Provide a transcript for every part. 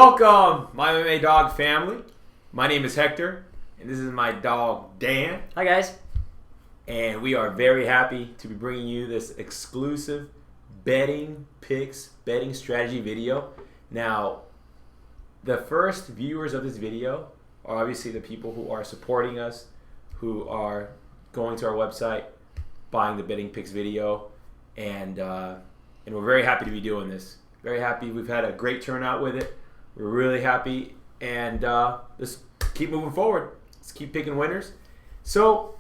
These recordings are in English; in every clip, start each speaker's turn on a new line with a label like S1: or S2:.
S1: Welcome, my MMA Dawg family. My name is Hector, and this is my dog, Dan.
S2: Hi, guys.
S1: And we are very happy to be bringing you this exclusive betting picks, betting strategy video. Now, the first viewers of this video are obviously the people who are supporting us, who are going to our website, buying the betting picks video, and we're very happy to be doing this. Very happy. We've had a great turnout with it. We're really happy, and let's keep moving forward. Let's keep picking winners. So,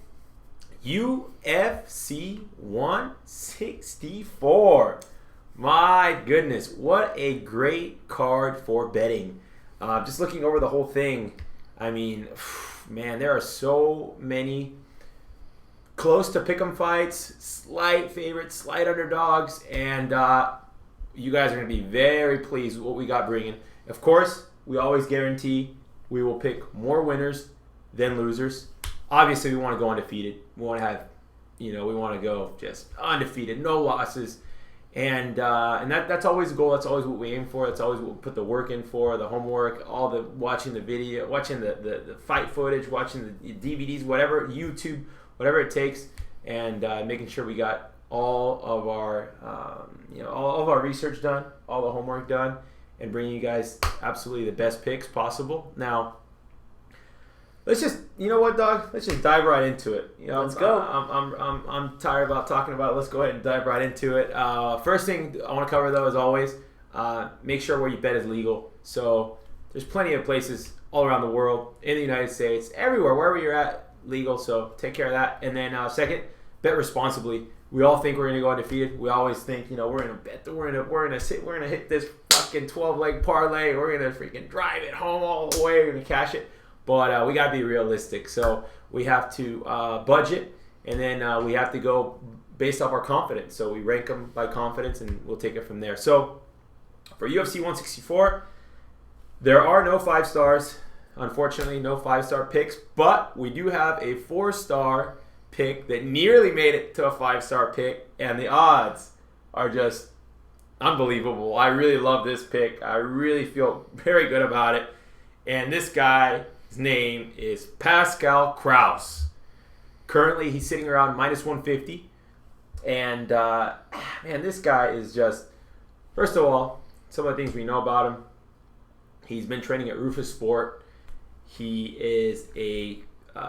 S1: UFC 164. My goodness, what a great card for betting. Just looking over the whole thing, I mean, man, there are so many close to pick'em fights, slight favorites, slight underdogs, and you guys are going to be very pleased with what we got bringing. Of course, we always guarantee we will pick more winners than losers. Obviously, we want to go undefeated. We want to have, we want to go just undefeated, no losses. And that's always the goal. That's always what we aim for. That's always what we put the work in for, the homework, all the watching the video, watching the fight footage, watching the DVDs, whatever, YouTube, whatever it takes, and making sure we got all of our all of our research done, all the homework done, and bringing you guys absolutely the best picks possible. Now, let's just, dog? Let's just dive right into it.
S2: Let's go.
S1: I'm tired about talking about it. Let's go ahead and dive right into it. First thing I want to cover, though, as always, make sure where you bet is legal. So there's plenty of places all around the world, in the United States, everywhere, wherever you're at, legal. So take care of that. And then second, bet responsibly. We all think we're gonna go undefeated. We always think, we're gonna bet that we're gonna hit this fucking 12-leg parlay. We're gonna freaking drive it home all the way. We're gonna cash it. But we gotta be realistic. So we have to budget, and then we have to go based off our confidence. So we rank them by confidence, and we'll take it from there. So for UFC 164, there are no 5 stars. Unfortunately, no 5-star picks, but we do have a 4-star pick that nearly made it to a 5-star pick, and the odds are just unbelievable. I really love this pick. I really feel very good about it. And this guy's name is Pascal Krauss. Currently, he's sitting around minus 150. And, man, this guy is just, first of all, some of the things we know about him. He's been training at Rufus Sport. He is a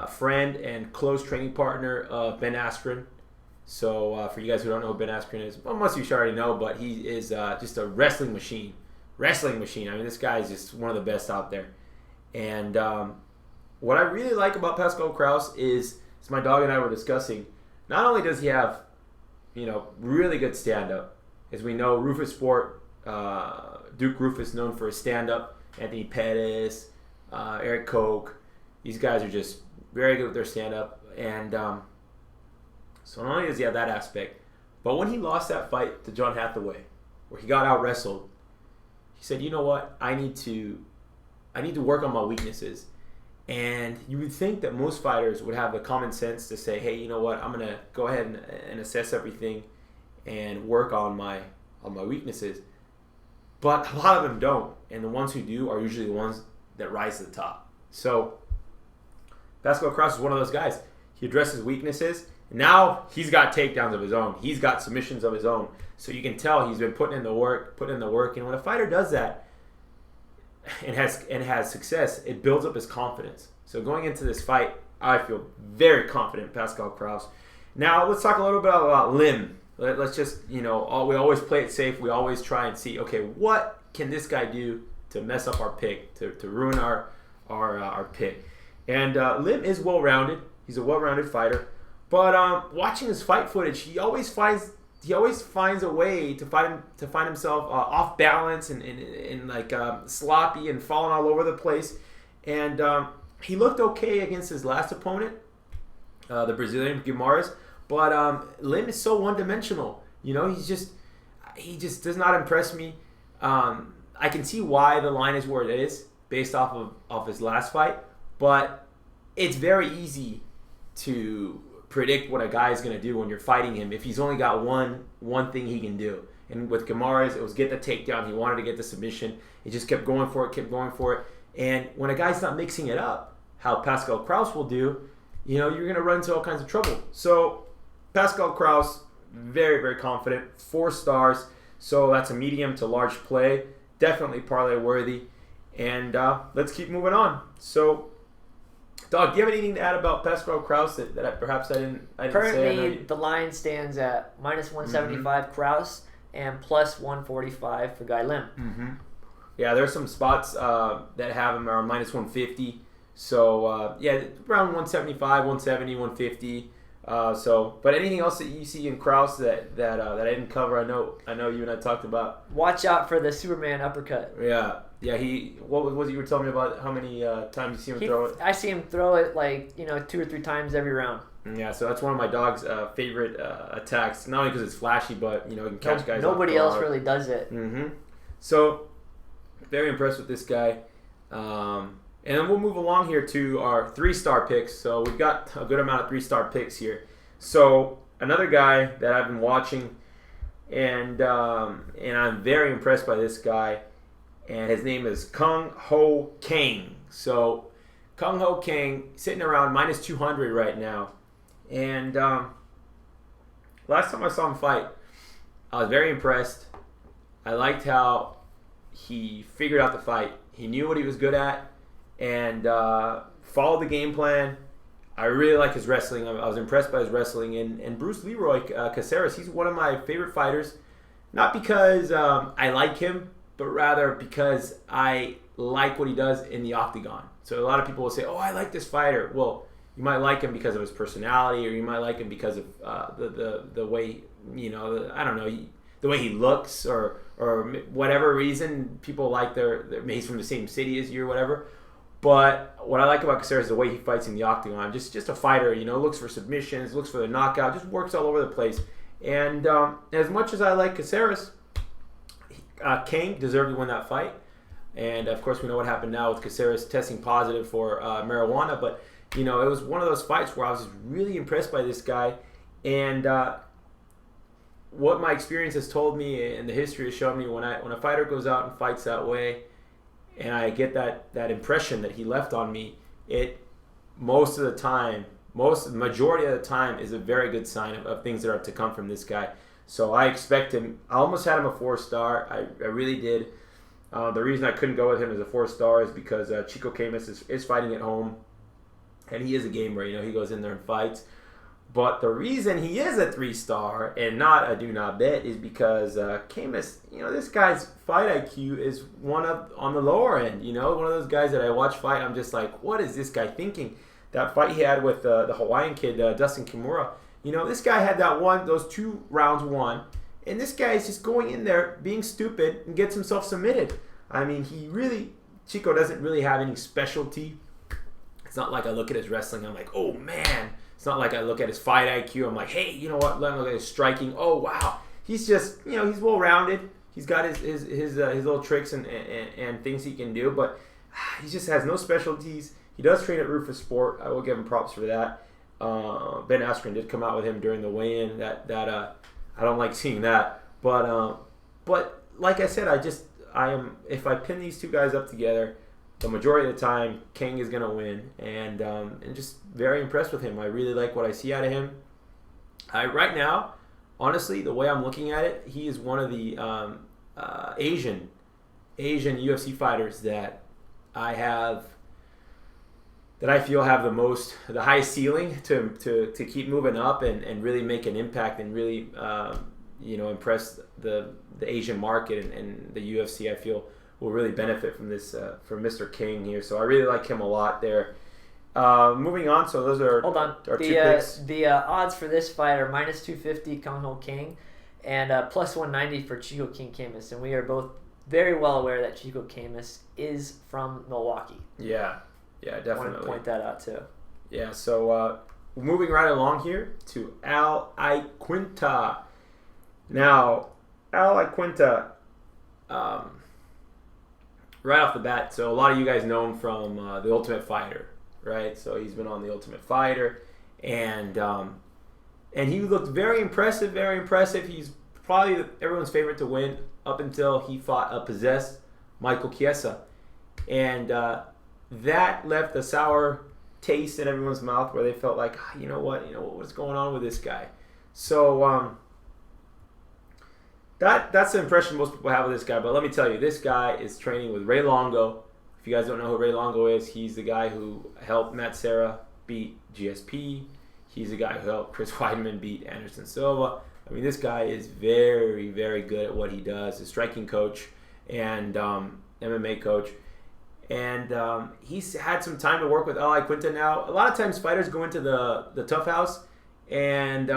S1: friend and close training partner of Ben Askren. So for you guys who don't know who Ben Askren is, well, most of you should already know, but he is just a wrestling machine. I mean, this guy is just one of the best out there. And what I really like about Pascal Krauss is, as my dog and I were discussing, not only does he have, really good stand-up. As we know, Rufus Sport, Duke Rufus known for his stand-up, Anthony Pettis, Erik Koch. These guys are just very good with their stand-up. And so not only does he have that aspect, but when he lost that fight to John Hathaway, where he got out-wrestled, he said, you know what, I need to work on my weaknesses. And you would think that most fighters would have the common sense to say, hey, you know what, I'm going to go ahead and assess everything and work on my weaknesses. But a lot of them don't. And the ones who do are usually the ones that rise to the top. So Pascal Krauss is one of those guys. He addresses weaknesses. Now he's got takedowns of his own. He's got submissions of his own. So you can tell he's been putting in the work. And when a fighter does that and has success, it builds up his confidence. So going into this fight, I feel very confident in Pascal Krauss. Now let's talk a little bit about Lim. Let's just, we always play it safe. We always try and see, okay, what can this guy do to mess up our pick, to ruin our pick. And Lim is well-rounded. He's a well-rounded fighter. But watching his fight footage, he always finds a way to find himself off balance and like sloppy and falling all over the place. And he looked okay against his last opponent, the Brazilian Guimarães. But Lim is so one-dimensional. He just does not impress me. I can see why the line is where it is based off of his last fight, but it's very easy to predict what a guy is going to do when you're fighting him if he's only got one thing he can do. And with Guimaraes, it was get the takedown. He wanted to get the submission. He just kept going for it. And when a guy's not mixing it up, how Pascal Krauss will do, you're going to run into all kinds of trouble. So Pascal Krauss, very, very confident, 4 stars. So that's a medium to large play. Definitely parlay worthy. And let's keep moving on. So, Dog, do you have anything to add about Pascal Krauss that perhaps I didn't
S2: Currently,
S1: say?
S2: the line stands at -175 Krauss and +145 for Guy Lim.
S1: Mm-hmm. Yeah, there's some spots that have him around -150. So, around 175, 170, 150. But anything else that you see in Krauss that I didn't cover? I know you and I talked about.
S2: Watch out for the Superman uppercut.
S1: Yeah. What was you were telling me about how many times you see him throw it?
S2: I see him throw it 2 or 3 times every round.
S1: Yeah, so that's one of my dog's favorite attacks. Not only because it's flashy, but he can catch guys.
S2: Nobody else really does it.
S1: Mm-hmm. So very impressed with this guy. And then we'll move along here to our 3-star picks. So we've got a good amount of 3-star picks here. So another guy that I've been watching, and I'm very impressed by this guy, and his name is Kyung Ho Kang. So Kyung Ho Kang sitting around -200 right now. And last time I saw him fight, I was very impressed. I liked how he figured out the fight. He knew what he was good at. And followed the game plan. I really like his wrestling. I was impressed by his wrestling. And Bruce Leroy Caceres, he's one of my favorite fighters. Not because I like him, but rather because I like what he does in the octagon. So a lot of people will say, oh, I like this fighter. Well, you might like him because of his personality, or you might like him because of the way, I don't know, the way he looks, or whatever reason people like he's from the same city as you or whatever. But what I like about Caceres is the way he fights in the octagon. Just a fighter, looks for submissions, looks for the knockout, just works all over the place. And as much as I like Caceres, Kang deserved to win that fight. And of course, we know what happened now with Caceres testing positive for marijuana. But it was one of those fights where I was just really impressed by this guy. And what my experience has told me, and the history has shown me, when a fighter goes out and fights that way, and I get that impression that he left on me, majority of the time is a very good sign of things that are to come from this guy. So I expect him. I almost had him a 4-star. I really did. The reason I couldn't go with him as a 4-star is because Chico Camus is fighting at home, and he is a gamer. He goes in there and fights. But the reason he is a 3-star and not a do not bet is because Camus, this guy's fight IQ is on the lower end. One of those guys that I watch fight, I'm just like, what is this guy thinking? That fight he had with the Hawaiian kid, Dustin Kimura, this guy had those 2 rounds won, and this guy is just going in there being stupid and gets himself submitted. I mean, Chico doesn't really have any specialty. It's not like I look at his wrestling, I'm like, oh man. It's not like I look at his fight IQ, I'm like, hey, you know what? Let me look at his striking. Oh wow, he's just, he's well rounded. He's got his little tricks and things he can do, but he just has no specialties. He does train at Rufus Sport. I will give him props for that. Ben Askren did come out with him during the weigh-in. That I don't like seeing that, but like I said, if I pin these 2 guys up together, the majority of the time, Kang is going to win, and just very impressed with him. I really like what I see out of him. Right now, honestly, the way I'm looking at it, he is one of the Asian UFC fighters that I feel have the highest ceiling to keep moving up and really make an impact and really impress the Asian market and the UFC. I feel will really benefit from this from Mr. King here. So I really like him a lot there. Moving on, so those are
S2: our
S1: 2 picks.
S2: The odds for this fight are -250 Kyung Ho Kang and +190 for Chico King Camus, and we are both very well aware that Chico Camus is from Milwaukee.
S1: Yeah, definitely.
S2: I want to point that out too.
S1: Yeah, so moving right along here to Iaquinta. Now, Iaquinta, right off the bat, so a lot of you guys know him from The Ultimate Fighter, right? So he's been on The Ultimate Fighter, and he looked very impressive, very impressive. He's probably everyone's favorite to win up until he fought a possessed Michael Chiesa. And that left a sour taste in everyone's mouth where they felt like, you know what's going on with this guy. So that's the impression most people have of this guy. But let me tell you, this guy is training with Ray Longo. If you guys don't know who Ray Longo is, he's the guy who helped Matt Serra beat GSP. He's the guy who helped Chris Weidman beat Anderson Silva. I mean, this guy is very, very good at what he does. A striking coach and MMA coach. And he's had some time to work with Iaquinta now. A lot of times fighters go into the Tough House and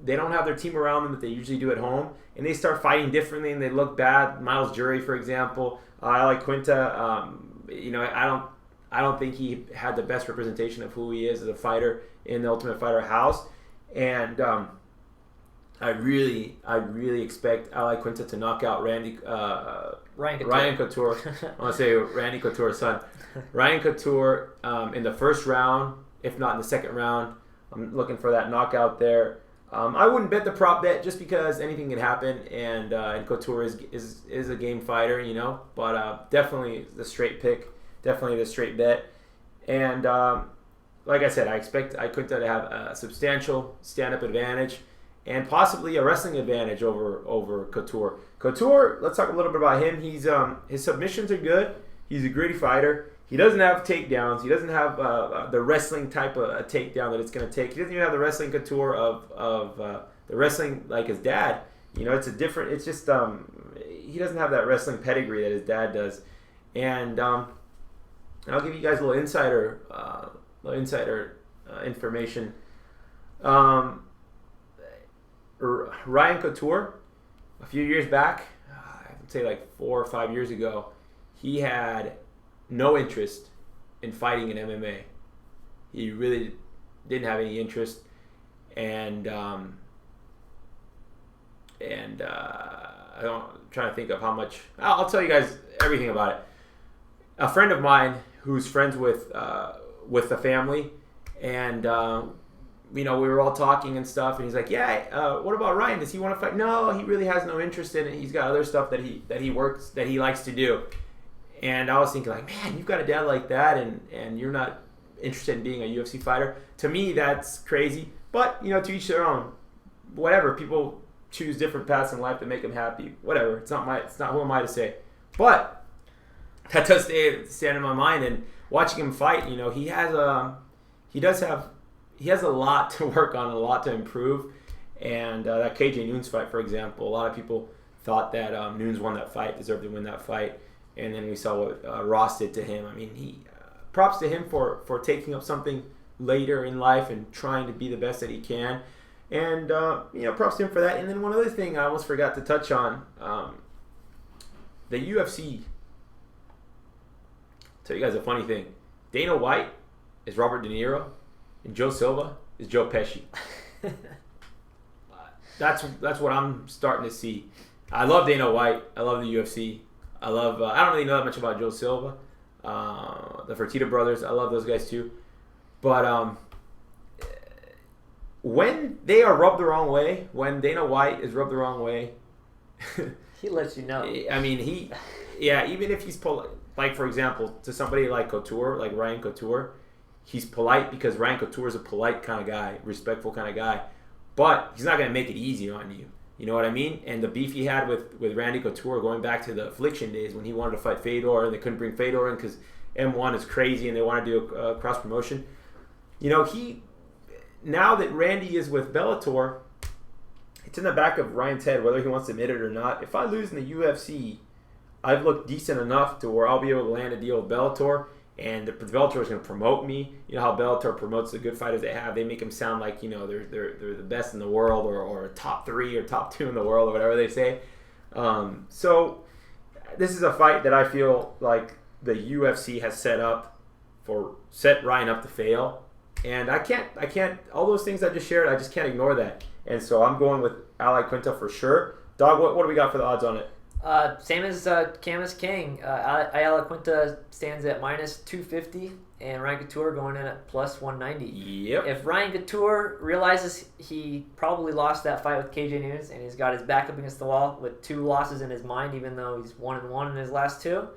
S1: they don't have their team around them that they usually do at home. And they start fighting differently and they look bad. Miles Jury, for example. Iaquinta, I don't think he had the best representation of who he is as a fighter in the Ultimate Fighter house. And I really expect Iaquinta to knock out Ryan Couture. I want to say Randy Couture's son. Ryan Couture in the first round, if not in the second round. I'm looking for that knockout there. I wouldn't bet the prop bet just because anything can happen, and Couture is a game fighter, but definitely the straight pick, definitely the straight bet. And like I said, I expect Iaquinta to have a substantial stand-up advantage and possibly a wrestling advantage over Couture. Couture, let's talk a little bit about him. He's his submissions are good. He's a gritty fighter. He doesn't have takedowns. He doesn't have the wrestling type of a takedown that it's going to take. He doesn't even have the wrestling Couture of the wrestling like his dad. It's a different. It's just he doesn't have that wrestling pedigree that his dad does. And I'll give you guys a little insider information. Ryan Couture, a few years back, I would say like 4 or 5 years ago, he had no interest in fighting in MMA. He really didn't have any interest, and I'm trying to think of how much. I'll tell you guys everything about it. A friend of mine who's friends with the family, and we were all talking and stuff, and he's like, what about Ryan? Does he want to fight? No, he really has no interest in it. He's got other stuff that he likes to do. And I was thinking, like, man, you've got a dad like that, and you're not interested in being a UFC fighter. To me, that's crazy. But, to each their own. Whatever. People choose different paths in life to make them happy. Whatever. It's not who am I to say. But that does stand in my mind. And watching him fight, he has a lot to work on, a lot to improve. And that KJ Noons fight, for example, a lot of people thought that Noons won that fight, deserved to win that fight. And then we saw what Ross did to him. I mean, he props to him for taking up something later in life and trying to be the best that he can. And, props to him for that. And then one other thing I almost forgot to touch on. The UFC. Tell you guys a funny thing. Dana White is Robert De Niro, and Joe Silva is Joe Pesci. That's what I'm starting to see. I love Dana White. I love the UFC. I don't really know that much about Joe Silva. The Fertitta brothers, I love those guys too. But when they are rubbed the wrong way, when Dana White is rubbed the wrong way,
S2: he lets you know.
S1: I mean, even if he's polite, like for example, to somebody like Couture, like Ryan Couture, he's polite because Ryan Couture is a polite kind of guy, respectful kind of guy. But he's not going to make it easy on you. You know what I mean? And the beef he had with Randy Couture going back to the Affliction days when he wanted to fight Fedor and they couldn't bring Fedor in because M1 is crazy and they want to do a cross promotion. Now that Randy is with Bellator, it's in the back of Ryan's head whether he wants to admit it or not. If I lose in the UFC, I've looked decent enough to where I'll be able to land a deal with Bellator. And the Bellator is going to promote me. You know how Bellator promotes the good fighters they have. They make them sound like they're the best in the world or top 3 or top 2 in the world or whatever they say. So this is a fight that I feel like the UFC has set Ryan up to fail. And I can't. All those things I just shared, I just can't ignore that. And so I'm going with Iaquinta for sure. Dog, what do we got for the odds on it?
S2: Same as Camus King. Iaquinta stands at -250, and Ryan Couture going in at plus 190.
S1: Yep.
S2: If Ryan Couture realizes he probably lost that fight with KJ Nunes and he's got his back up against the wall with 2 losses in his mind, even though he's 1-1 in his last 2,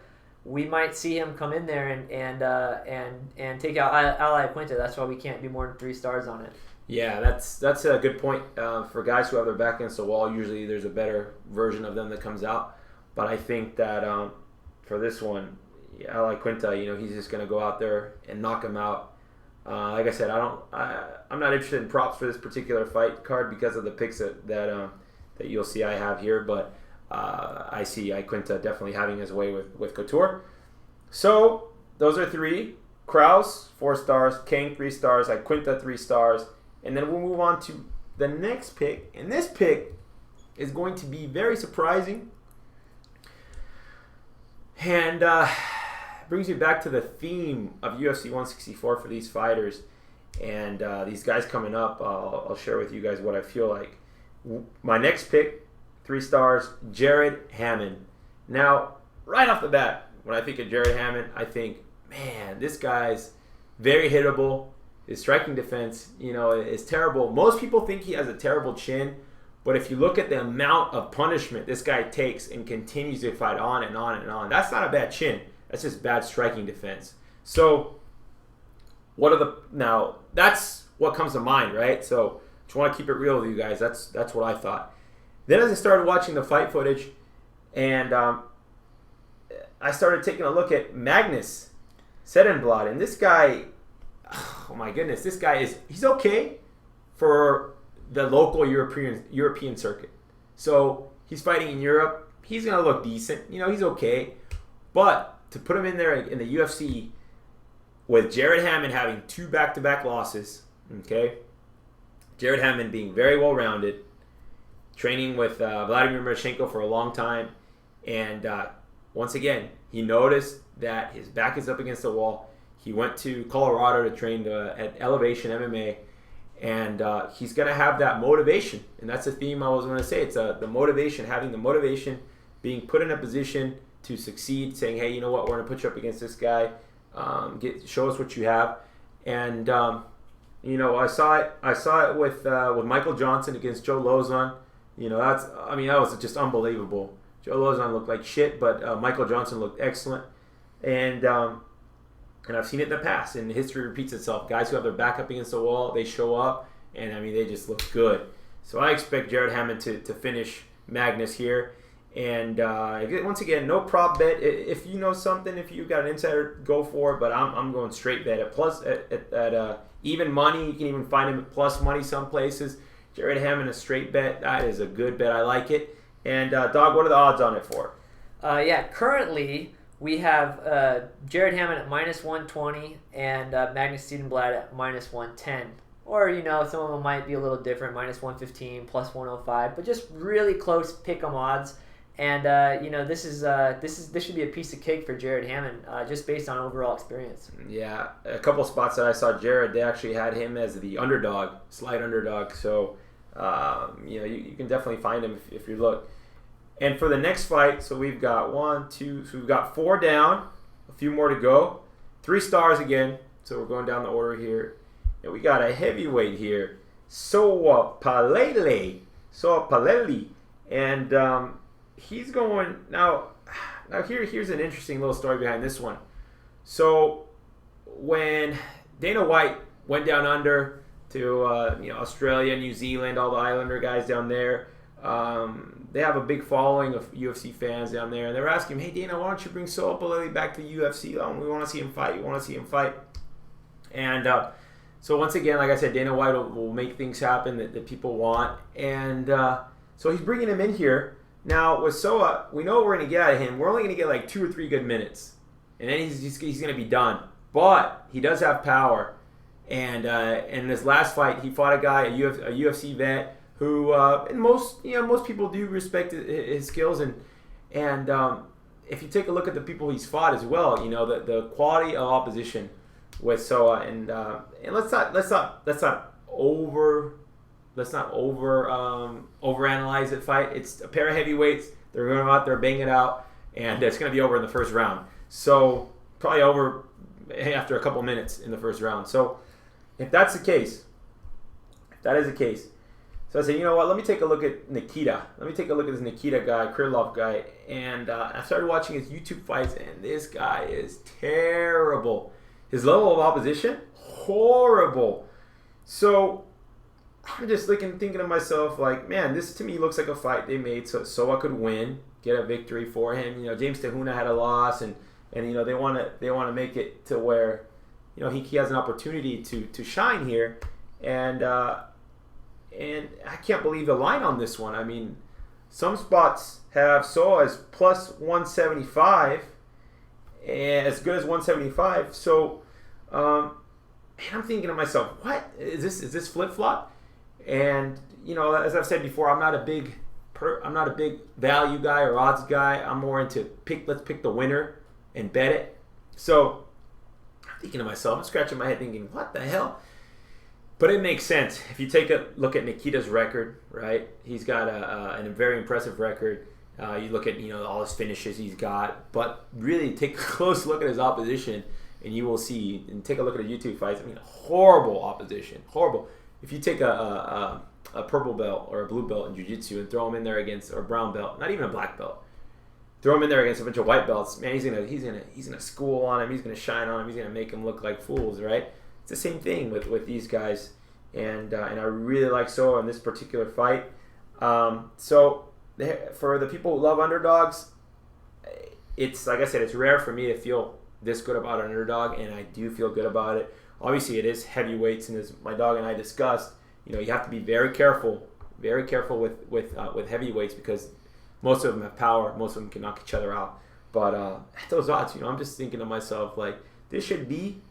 S2: we might see him come in there and take out Iaquinta. That's why we can't be more than 3 stars on it.
S1: Yeah, that's a good point. For guys who have their back against the wall, usually there's a better version of them that comes out. But I think that for this one, Iaquinta, he's just going to go out there and knock him out. Like I said, I'm not interested in props for this particular fight card because of the picks that you'll see I have here. But I see Iaquinta definitely having his way with Couture. So those are 3. Krauss, 4 stars. Kang, 3 stars. Iaquinta, 3 stars. And then we'll move on to the next pick. And this pick is going to be very surprising. And brings me back to the theme of UFC 164 for these fighters. And these guys coming up, I'll share with you guys what I feel like. My next pick, 3 stars, Jared Hamman. Now, right off the bat, when I think of Jared Hamman, I think, man, this guy's very hittable. His striking defense, is terrible. Most people think he has a terrible chin, but if you look at the amount of punishment this guy takes and continues to fight on and on and on, that's not a bad chin. That's just bad striking defense. So, that's what comes to mind, right? So, just want to keep it real with you guys. That's what I thought. Then as I started watching the fight footage, and I started taking a look at Magnus Cedenblad, and this guy, oh my goodness, this guy he's okay for the local European circuit. So he's fighting in Europe. He's gonna look decent. He's okay. But to put him in there in the UFC with Jared Hamman having 2 back-to-back losses, okay? Jared Hamman being very well-rounded, training with Vladimir Marchenko for a long time, and once again, he noticed that his back is up against the wall. He went to Colorado to train at Elevation MMA, and he's going to have that motivation. And that's the theme I was going to say. It's the motivation, having the motivation, being put in a position to succeed, saying, hey, you know what, we're going to put you up against this guy. Show us what you have. And, I saw it with Michael Johnson against Joe Lozon. That was just unbelievable. Joe Lozon looked like shit, but Michael Johnson looked excellent. And I've seen it in the past, and history repeats itself. Guys who have their back up against the wall, they show up, and they just look good. So I expect Jared Hamman to finish Magnus here. And once again, no prop bet. If you know something, if you got an insider, go for it. But I'm going straight bet at even money. You can even find him at plus money some places. Jared Hamman, a straight bet. That is a good bet. I like it. And Dog, what are the odds on it for?
S2: Currently we have Jared Hamman at minus 120 and Magnus Cedenblad at minus 110. Or, some of them might be a little different, minus 115, plus 105, but just really close pick 'em odds. And this should be a piece of cake for Jared Hamman, just based on overall experience.
S1: Yeah, a couple spots that I saw Jared, they actually had him as the underdog, slight underdog. So you can definitely find him if you look. And for the next fight, so we've got 1, 2, so we've got 4 down, a few more to go, 3 stars again. So we're going down the order here, and we got a heavyweight here, Palelei, and he's going now. Here's an interesting little story behind this one. So when Dana White went down under to Australia, New Zealand, all the Islander guys down there, they have a big following of UFC fans down there, and they were asking him, hey Dana, why don't you bring Palelei back to the UFC? We want to see him fight. And so once again, like I said, Dana White will make things happen that people want, and so he's bringing him in here. Now with Soa, we know what we're going to get out of him. We're only going to get like 2 or 3 good minutes, and then he's going to be done. But he does have power, and in this last fight, he fought a guy, a UFC vet, who and most people do respect his skills, and if you take a look at the people he's fought as well, the quality of opposition with Soa, and let's not overanalyze that fight. It's a pair of heavyweights. They're going out there, bang it out, and it's going to be over in the first round. So probably over after a couple minutes in the first round. So if that's the case, so I said, you know what, let me take a look at Nikita. Let me take a look at this Nikita guy, Krylov guy. And I started watching his YouTube fights, and this guy is terrible. His level of opposition, horrible. So I'm just thinking to myself, like, man, this to me looks like a fight they made so I could win, get a victory for him. You know, James Tehuna had a loss, and you know, they want to make it to where, you know, he has an opportunity to shine here. And I can't believe the line on this one. I mean, some spots have Soa as plus 175, and as good as 175. So, and I'm thinking to myself, what is this? Is this flip flop? And you know, as I've said before, I'm not a big value guy or odds guy. I'm more into let's pick the winner and bet it. So I'm thinking to myself, I'm scratching my head, thinking, what the hell? But it makes sense. If you take a look at Nikita's record, right? He's got a very impressive record. You look at, you know, all his finishes he's got, but really take a close look at his opposition, and you will see. And take a look at the YouTube fights. I mean, horrible opposition, horrible. If you take a purple belt or a blue belt in jiu-jitsu and throw him in there against, or a brown belt, not even a black belt, throw him in there against a bunch of white belts, man, he's gonna school on him. He's gonna shine on him. He's gonna make him look like fools, right? It's the same thing with these guys, and I really like Soa in this particular fight. So for the people who love underdogs, it's like I said, it's rare for me to feel this good about an underdog, and I do feel good about it. Obviously, it is heavyweights, and as my dog and I discussed, you know, you have to be very careful with heavyweights, because most of them have power, most of them can knock each other out. But at those odds, you know, I'm just thinking to myself, like, this should be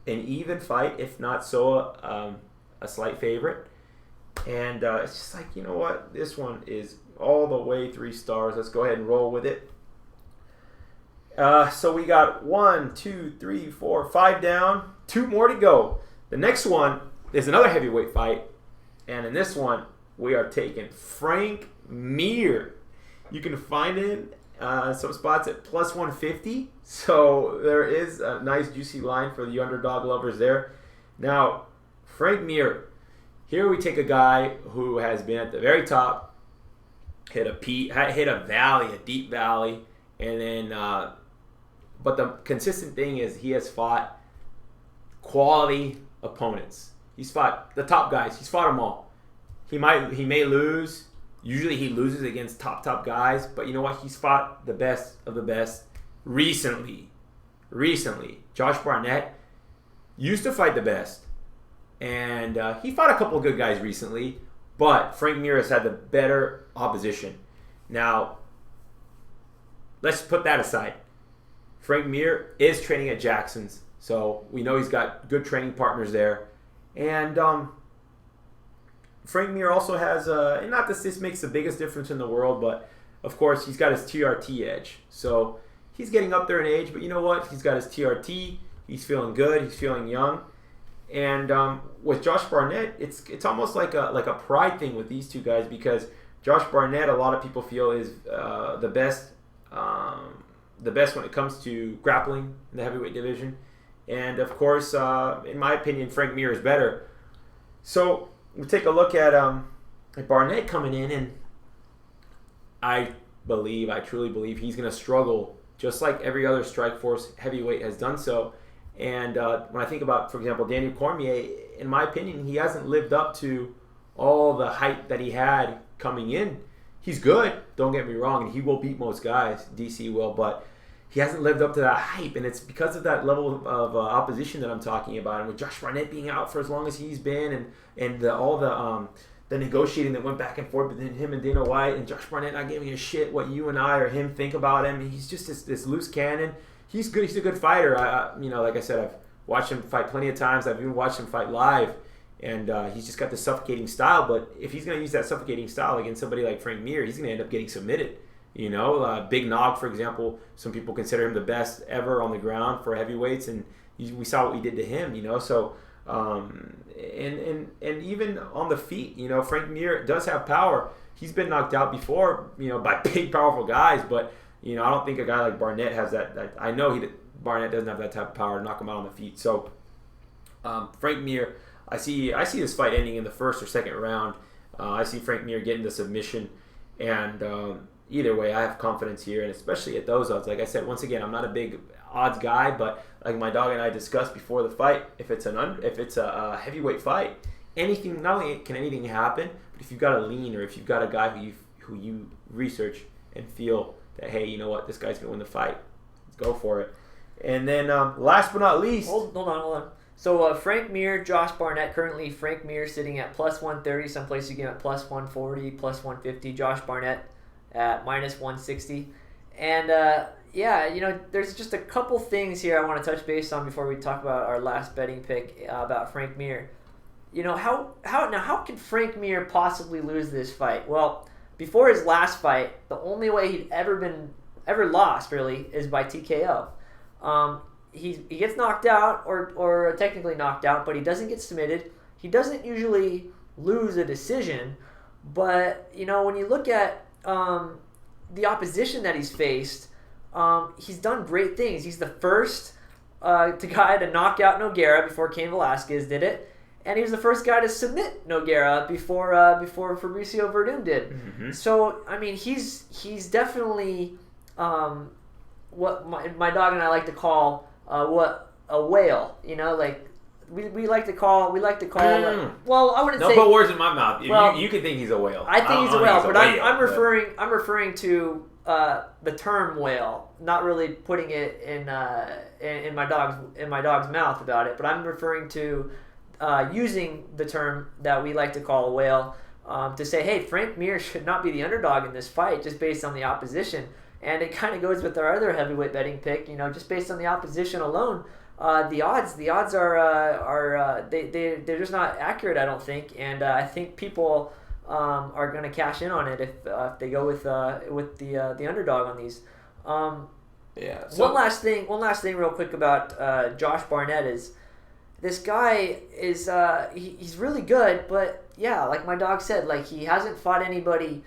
S1: an even fight, if not so a slight favorite. And it's just like, you know what, this one is all the way 3 stars. Let's go ahead and roll with it. So we got 1, 2, 3, 4, 5 down, 2 more to go. The next one is another heavyweight fight, and in this one we are taking Frank Mir. You can find him some spots at plus 150, so there is a nice juicy line for the underdog lovers there. Now, Frank Mir, here we take a guy who has been at the very top, hit a valley, a deep valley, and then but the consistent thing is he has fought quality opponents. He's fought the top guys. He's fought them all. He may lose. Usually he loses against top guys, but you know what? He's fought the best of the best recently. Josh Barnett used to fight the best, and he fought a couple of good guys recently, but Frank Mir has had the better opposition. Now, let's put that aside. Frank Mir is training at Jackson's, so we know he's got good training partners there. And Frank Mir also has, and not that this makes the biggest difference in the world, but of course he's got his TRT edge. So he's getting up there in age, but you know what? He's got his TRT. He's feeling good. He's feeling young. And with Josh Barnett, it's almost like a pride thing with these two guys, because Josh Barnett, a lot of people feel, is the best when it comes to grappling in the heavyweight division. And of course, in my opinion, Frank Mir is better. So we take a look at Barnett coming in, and I truly believe he's going to struggle, just like every other Strikeforce heavyweight has done so. And when I think about, for example, Daniel Cormier, in my opinion, he hasn't lived up to all the hype that he had coming in. He's good, don't get me wrong, and he will beat most guys, DC will, but he hasn't lived up to that hype, and it's because of that level of opposition that I'm talking about. And with Josh Barnett being out for as long as he's been, and all the negotiating that went back and forth between him and Dana White, and Josh Barnett not giving a shit what you and I or him think about him. He's just this loose cannon. He's good. He's a good fighter. Like I said, I've watched him fight plenty of times. I've even watched him fight live, and he's just got this suffocating style. But if he's going to use that suffocating style against somebody like Frank Mir, he's going to end up getting submitted. You know, Big Nog, for example, some people consider him the best ever on the ground for heavyweights, and we saw what we did to him, you know. So, and even on the feet, you know, Frank Mir does have power. He's been knocked out before, you know, by big, powerful guys, but, you know, I don't think a guy like Barnett has that I know Barnett doesn't have that type of power to knock him out on the feet. So Frank Mir, I see this fight ending in the first or second round. I see Frank Mir getting the submission, and either way, I have confidence here, and especially at those odds. Like I said, once again, I'm not a big odds guy, but like my dog and I discussed before the fight, if it's a heavyweight fight, not only can anything happen, but if you've got a lean or if you've got a guy who you research and feel that, hey, you know what, this guy's gonna win the fight, let's go for it. And then last but not least,
S2: hold on. So Frank Mir, Josh Barnett. Currently, Frank Mir sitting at plus 130. Some places you get at plus 140, plus 150. Josh Barnett at minus 160. And there's just a couple things here I want to touch base on before we talk about our last betting pick about Frank Mir. How can Frank Mir possibly lose this fight? Well, before his last fight, the only way he'd ever lost really is by TKO. He gets knocked out or technically knocked out, but he doesn't get submitted. He doesn't usually lose a decision, but when you look at the opposition that he's faced, he's done great things. He's the first guy to knock out Nogueira before Cain Velasquez did it. And he was the first guy to submit Nogueira before Fabricio Verdum did. Mm-hmm. So I mean, he's definitely what my dog and I like to call what a whale. Like we like to call. Well, I wouldn't say.
S1: Don't put words in my mouth.
S2: Well,
S1: you could think he's a whale.
S2: I think he's a whale, but I'm referring to the term whale, not really putting it in my dog's mouth about it, but I'm referring to. Using the term that we like to call a whale to say, hey, Frank Mir should not be the underdog in this fight just based on the opposition. And it kind of goes with our other heavyweight betting pick, just based on the opposition alone. The odds are they're just not accurate, I don't think. And I think people are going to cash in on it if they go with the underdog on these.
S1: Yeah.
S2: So one last thing real quick about Josh Barnett is. This guy is he's really good, but yeah, like my dog said, like he hasn't fought anybody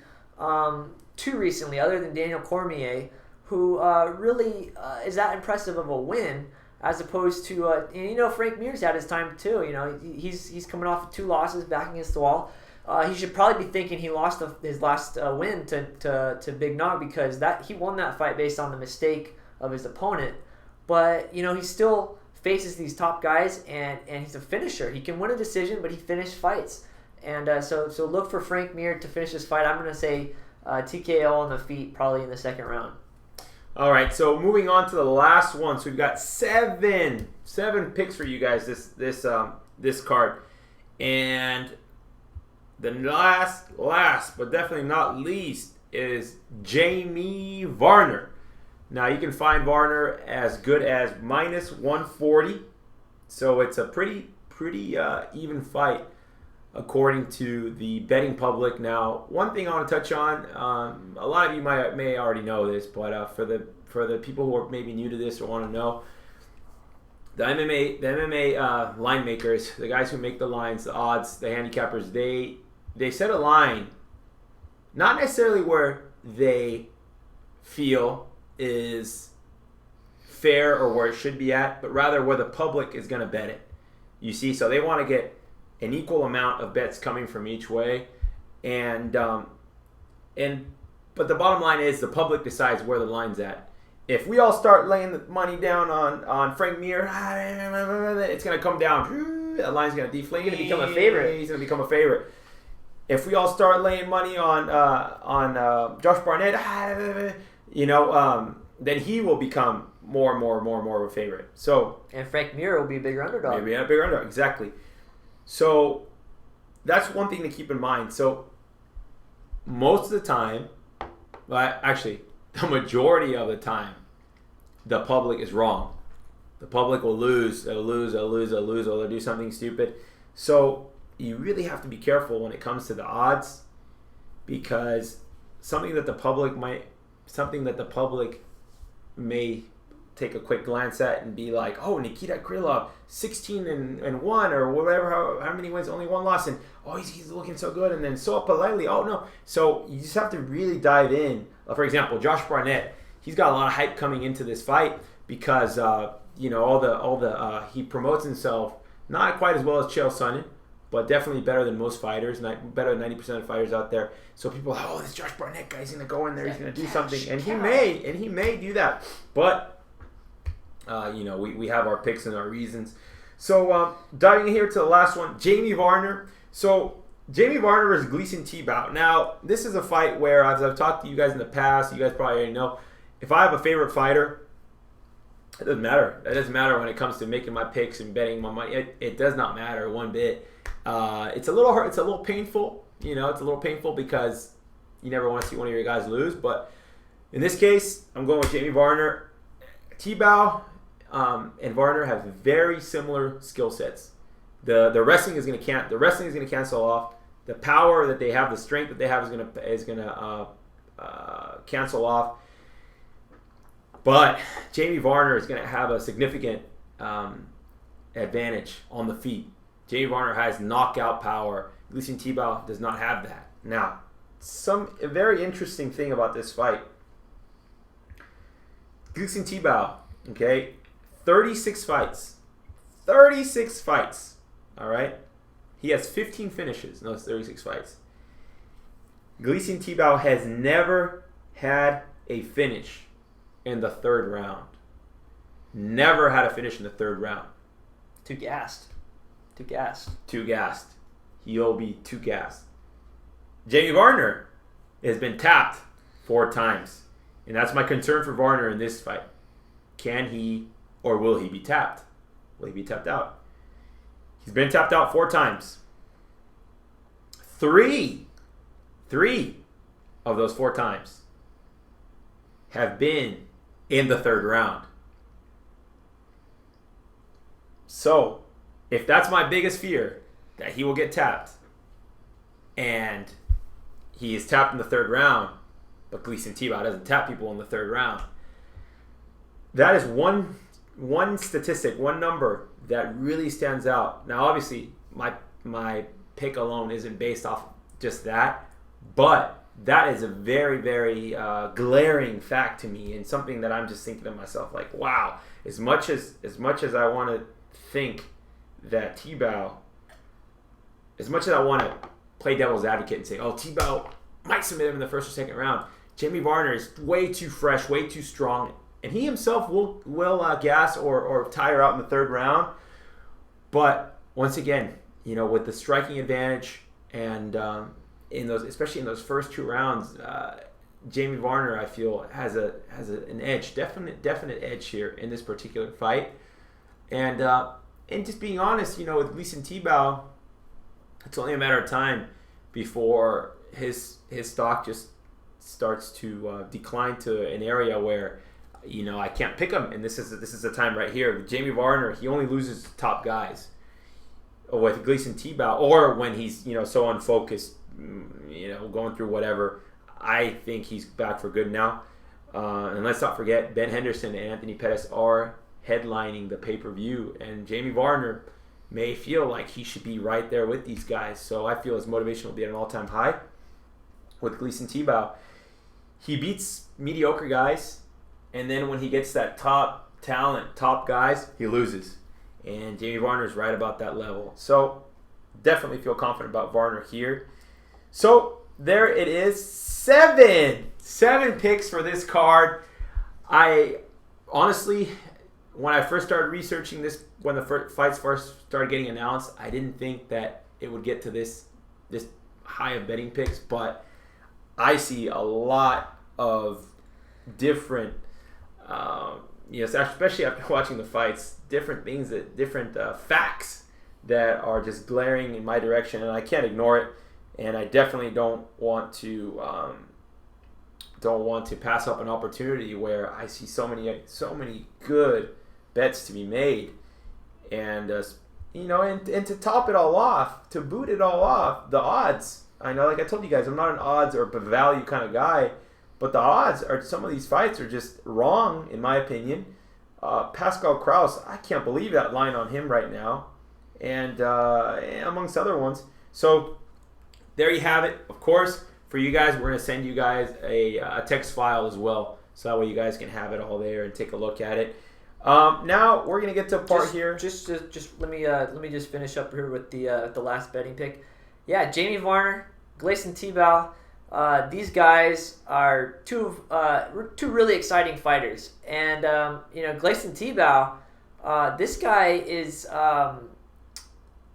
S2: too recently other than Daniel Cormier, who really is that impressive of a win as opposed to and Frank Mir's had his time too. He's coming off of 2 losses back against the wall. He should probably be thinking he lost his last win to Big Nog because he won that fight based on the mistake of his opponent, but he still faces these top guys, and he's a finisher. He can win a decision, but he finished fights. And so look for Frank Mir to finish this fight. I'm going to say TKO on the feet probably in the second round.
S1: All right, so moving on to the last one. So we've got seven picks for you guys this card. And the last but definitely not least is Jamie Varner. Now, you can find Varner as good as minus 140. So it's a pretty even fight according to the betting public. Now, one thing I want to touch on, a lot of you may already know this, but for the people who are maybe new to this or want to know, the MMA line makers, the guys who make the lines, the odds, the handicappers, they set a line not necessarily where they feel is fair or where it should be at, but rather where the public is going to bet it. You see, so they want to get an equal amount of bets coming from each way, but the bottom line is the public decides where the line's at. If we all start laying the money down on Frank Mir, it's going to come down. The line's going to deflate.
S2: He's going to become a favorite.
S1: He's going to become a favorite. If we all start laying money on Josh Barnett, then he will become more and more of a favorite. So,
S2: and Frank Mir will be a bigger underdog.
S1: Maybe a bigger underdog, exactly. So that's one thing to keep in mind. So most of the time, well, actually, the majority of the time, the public is wrong. The public will lose. They'll lose, or they'll do something stupid. So you really have to be careful when it comes to the odds, because something that the public may take a quick glance at and be like, oh, Nikita Krylov, 16-1 or whatever, how many wins, only 1 loss, and oh, he's looking so good, and then so Palelei, oh no. So you just have to really dive in. For example, Josh Barnett, he's got a lot of hype coming into this fight, because he promotes himself not quite as well as Chael Sonnen, but definitely better than most fighters, better than 90% of fighters out there. So people are like, oh, this Josh Barnett guy's going to go in there, he's going to do something. And he may do that. But, we have our picks and our reasons. So diving here to the last one, Jamie Varner. So Jamie Varner versus Gleison Tibau. Now, this is a fight where, as I've talked to you guys in the past, you guys probably already know, if I have a favorite fighter, it doesn't matter. It doesn't matter when it comes to making my picks and betting my money. It does not matter one bit. It's a little hard. It's a little painful. It's a little painful because you never want to see one of your guys lose. But in this case, I'm going with Jamie Varner. Tibau and Varner have very similar skill sets. The wrestling is going to cancel off. The power that they have, the strength that they have is going to cancel off. But Jamie Varner is going to have a significant advantage on the feet. Jamie Varner has knockout power. Gleison Tibau does not have that. Now, a very interesting thing about this fight. Gleison Tibau, 36 fights. 36 fights. All right? He has 15 finishes in those 36 fights. Gleison Tibau has never had a finish in the third round. Never had a finish in the third round.
S2: Too gassed.
S1: He'll be too gassed. Jamie Varner has been tapped 4 times. And that's my concern for Varner in this fight. Can he or will he be tapped? Will he be tapped out? He's been tapped out 4 times. Three of those 4 times have been in the third round. So, if that's my biggest fear, that he will get tapped, and he is tapped in the third round, but Gleison Tibau doesn't tap people in the third round, that is one statistic, one number that really stands out. Now, obviously, my pick alone isn't based off just that, but that is a very, very glaring fact to me, and something that I'm just thinking to myself, like, wow, as much as I want to think that Tibau, as much as I want to play devil's advocate and say, oh, Tibau might submit him in the first or second round, Jamie Varner is way too fresh, way too strong, and he himself will gas or tire out in the third round. But once again, with the striking advantage and especially in those first 2 rounds, Jamie Varner, I feel, has an edge, definite edge here in this particular fight. And just being honest, with Gleison Tibau, it's only a matter of time before his stock just starts to decline to an area where I can't pick him. And this is the time right here. Jamie Varner, he only loses to top guys. With Gleison Tibau, or when he's so unfocused, going through whatever, I think he's back for good now. And let's not forget, Ben Henderson and Anthony Pettis are headlining the pay-per-view, and Jamie Varner may feel like he should be right there with these guys. So I feel his motivation will be at an all-time high. With Gleison Tibau, he beats mediocre guys, and then when he gets that top talent, top guys, he loses. And Jamie Varner is right about that level. So definitely feel confident about Varner here. So there it is. 7 picks for this card. I honestly, when I first started researching this, when the fights first started getting announced, I didn't think that it would get to this high of betting picks. But I see a lot of different, especially after watching the fights, different facts that are just glaring in my direction, and I can't ignore it. And I definitely don't want to pass up an opportunity where I see so many good bets to be made, and and to top it all off, to boot it all off, the odds. I know, like I told you guys, I'm not an odds or value kind of guy, but the odds are, some of these fights are just wrong in my opinion. Pascal Krauss, I can't believe that line on him right now, and amongst other ones. So there you have it. Of course, for you guys, we're going to send you guys a text file as well, so that way you guys can have it all there and take a look at it. Now we're gonna get to a part here.
S2: Just let me just finish up here with the last betting pick. Yeah, Jamie Varner, Gleison Tibau. These guys are two really exciting fighters, and Gleison Tibau, this guy is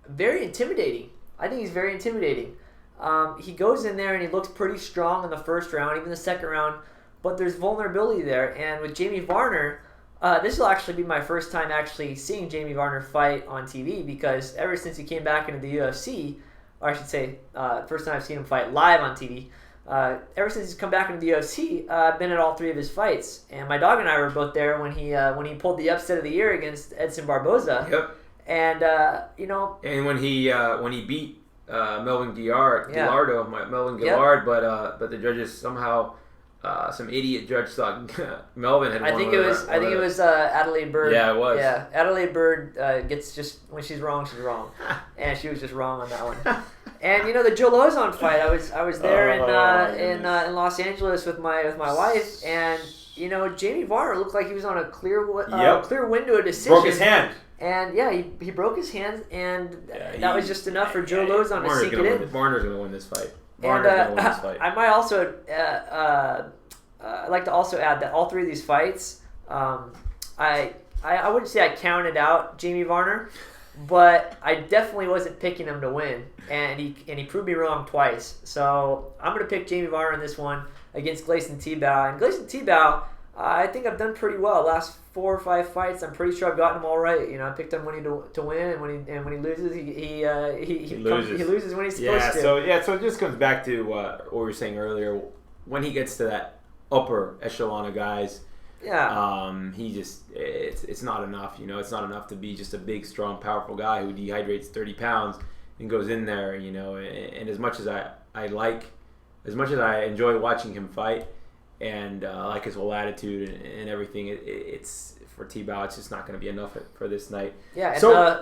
S2: very intimidating. I think he's very intimidating. He goes in there and he looks pretty strong in the first round, even the second round, but there's vulnerability there. And with Jamie Varner, this will actually be my first time actually seeing Jamie Varner fight on TV, because ever since he came back into the UFC, or I should say, first time I've seen him fight live on TV. Ever since he's come back into the UFC, I've been at all 3 of his fights, and my dog and I were both there when he pulled the upset of the year against Edson Barboza.
S1: Yep.
S2: And
S1: and when he beat Melvin Melvin Guillard, but the judges somehow. Some idiot judge thought Melvin had won.
S2: I think it was Adelaide Bird.
S1: Yeah, it was.
S2: Yeah, Adelaide Bird gets just when she's wrong, and she was just wrong on that one. And the Joe Lozon fight, I was there in Los Angeles with my wife, and Jamie Varner looked like he was on a clear window decision.
S1: Broke his hand.
S2: And yeah, he broke his hand, and that was just enough for Joe Lozon to sink it in.
S1: Varner's gonna win this fight.
S2: And I might also I'd like to also add that all 3 of these fights, I wouldn't say I counted out Jamie Varner, but I definitely wasn't picking him to win, and he proved me wrong twice. So I'm gonna pick Jamie Varner in this one against Gleison Tibau. And Gleison Tibau, I think I've done pretty well. Last 4 or 5 fights, I'm pretty sure I've gotten them all right. I picked him when to win, and when he loses, he loses when he's supposed to.
S1: So it just comes back to what we were saying earlier. When he gets to that upper echelon of guys, it's not enough. It's not enough to be just a big, strong, powerful guy who dehydrates 30 pounds and goes in there. And as much as as much as I enjoy watching him fight. And like his whole attitude and everything, it's for Tibau. It's just not going to be enough for this night.
S2: Yeah,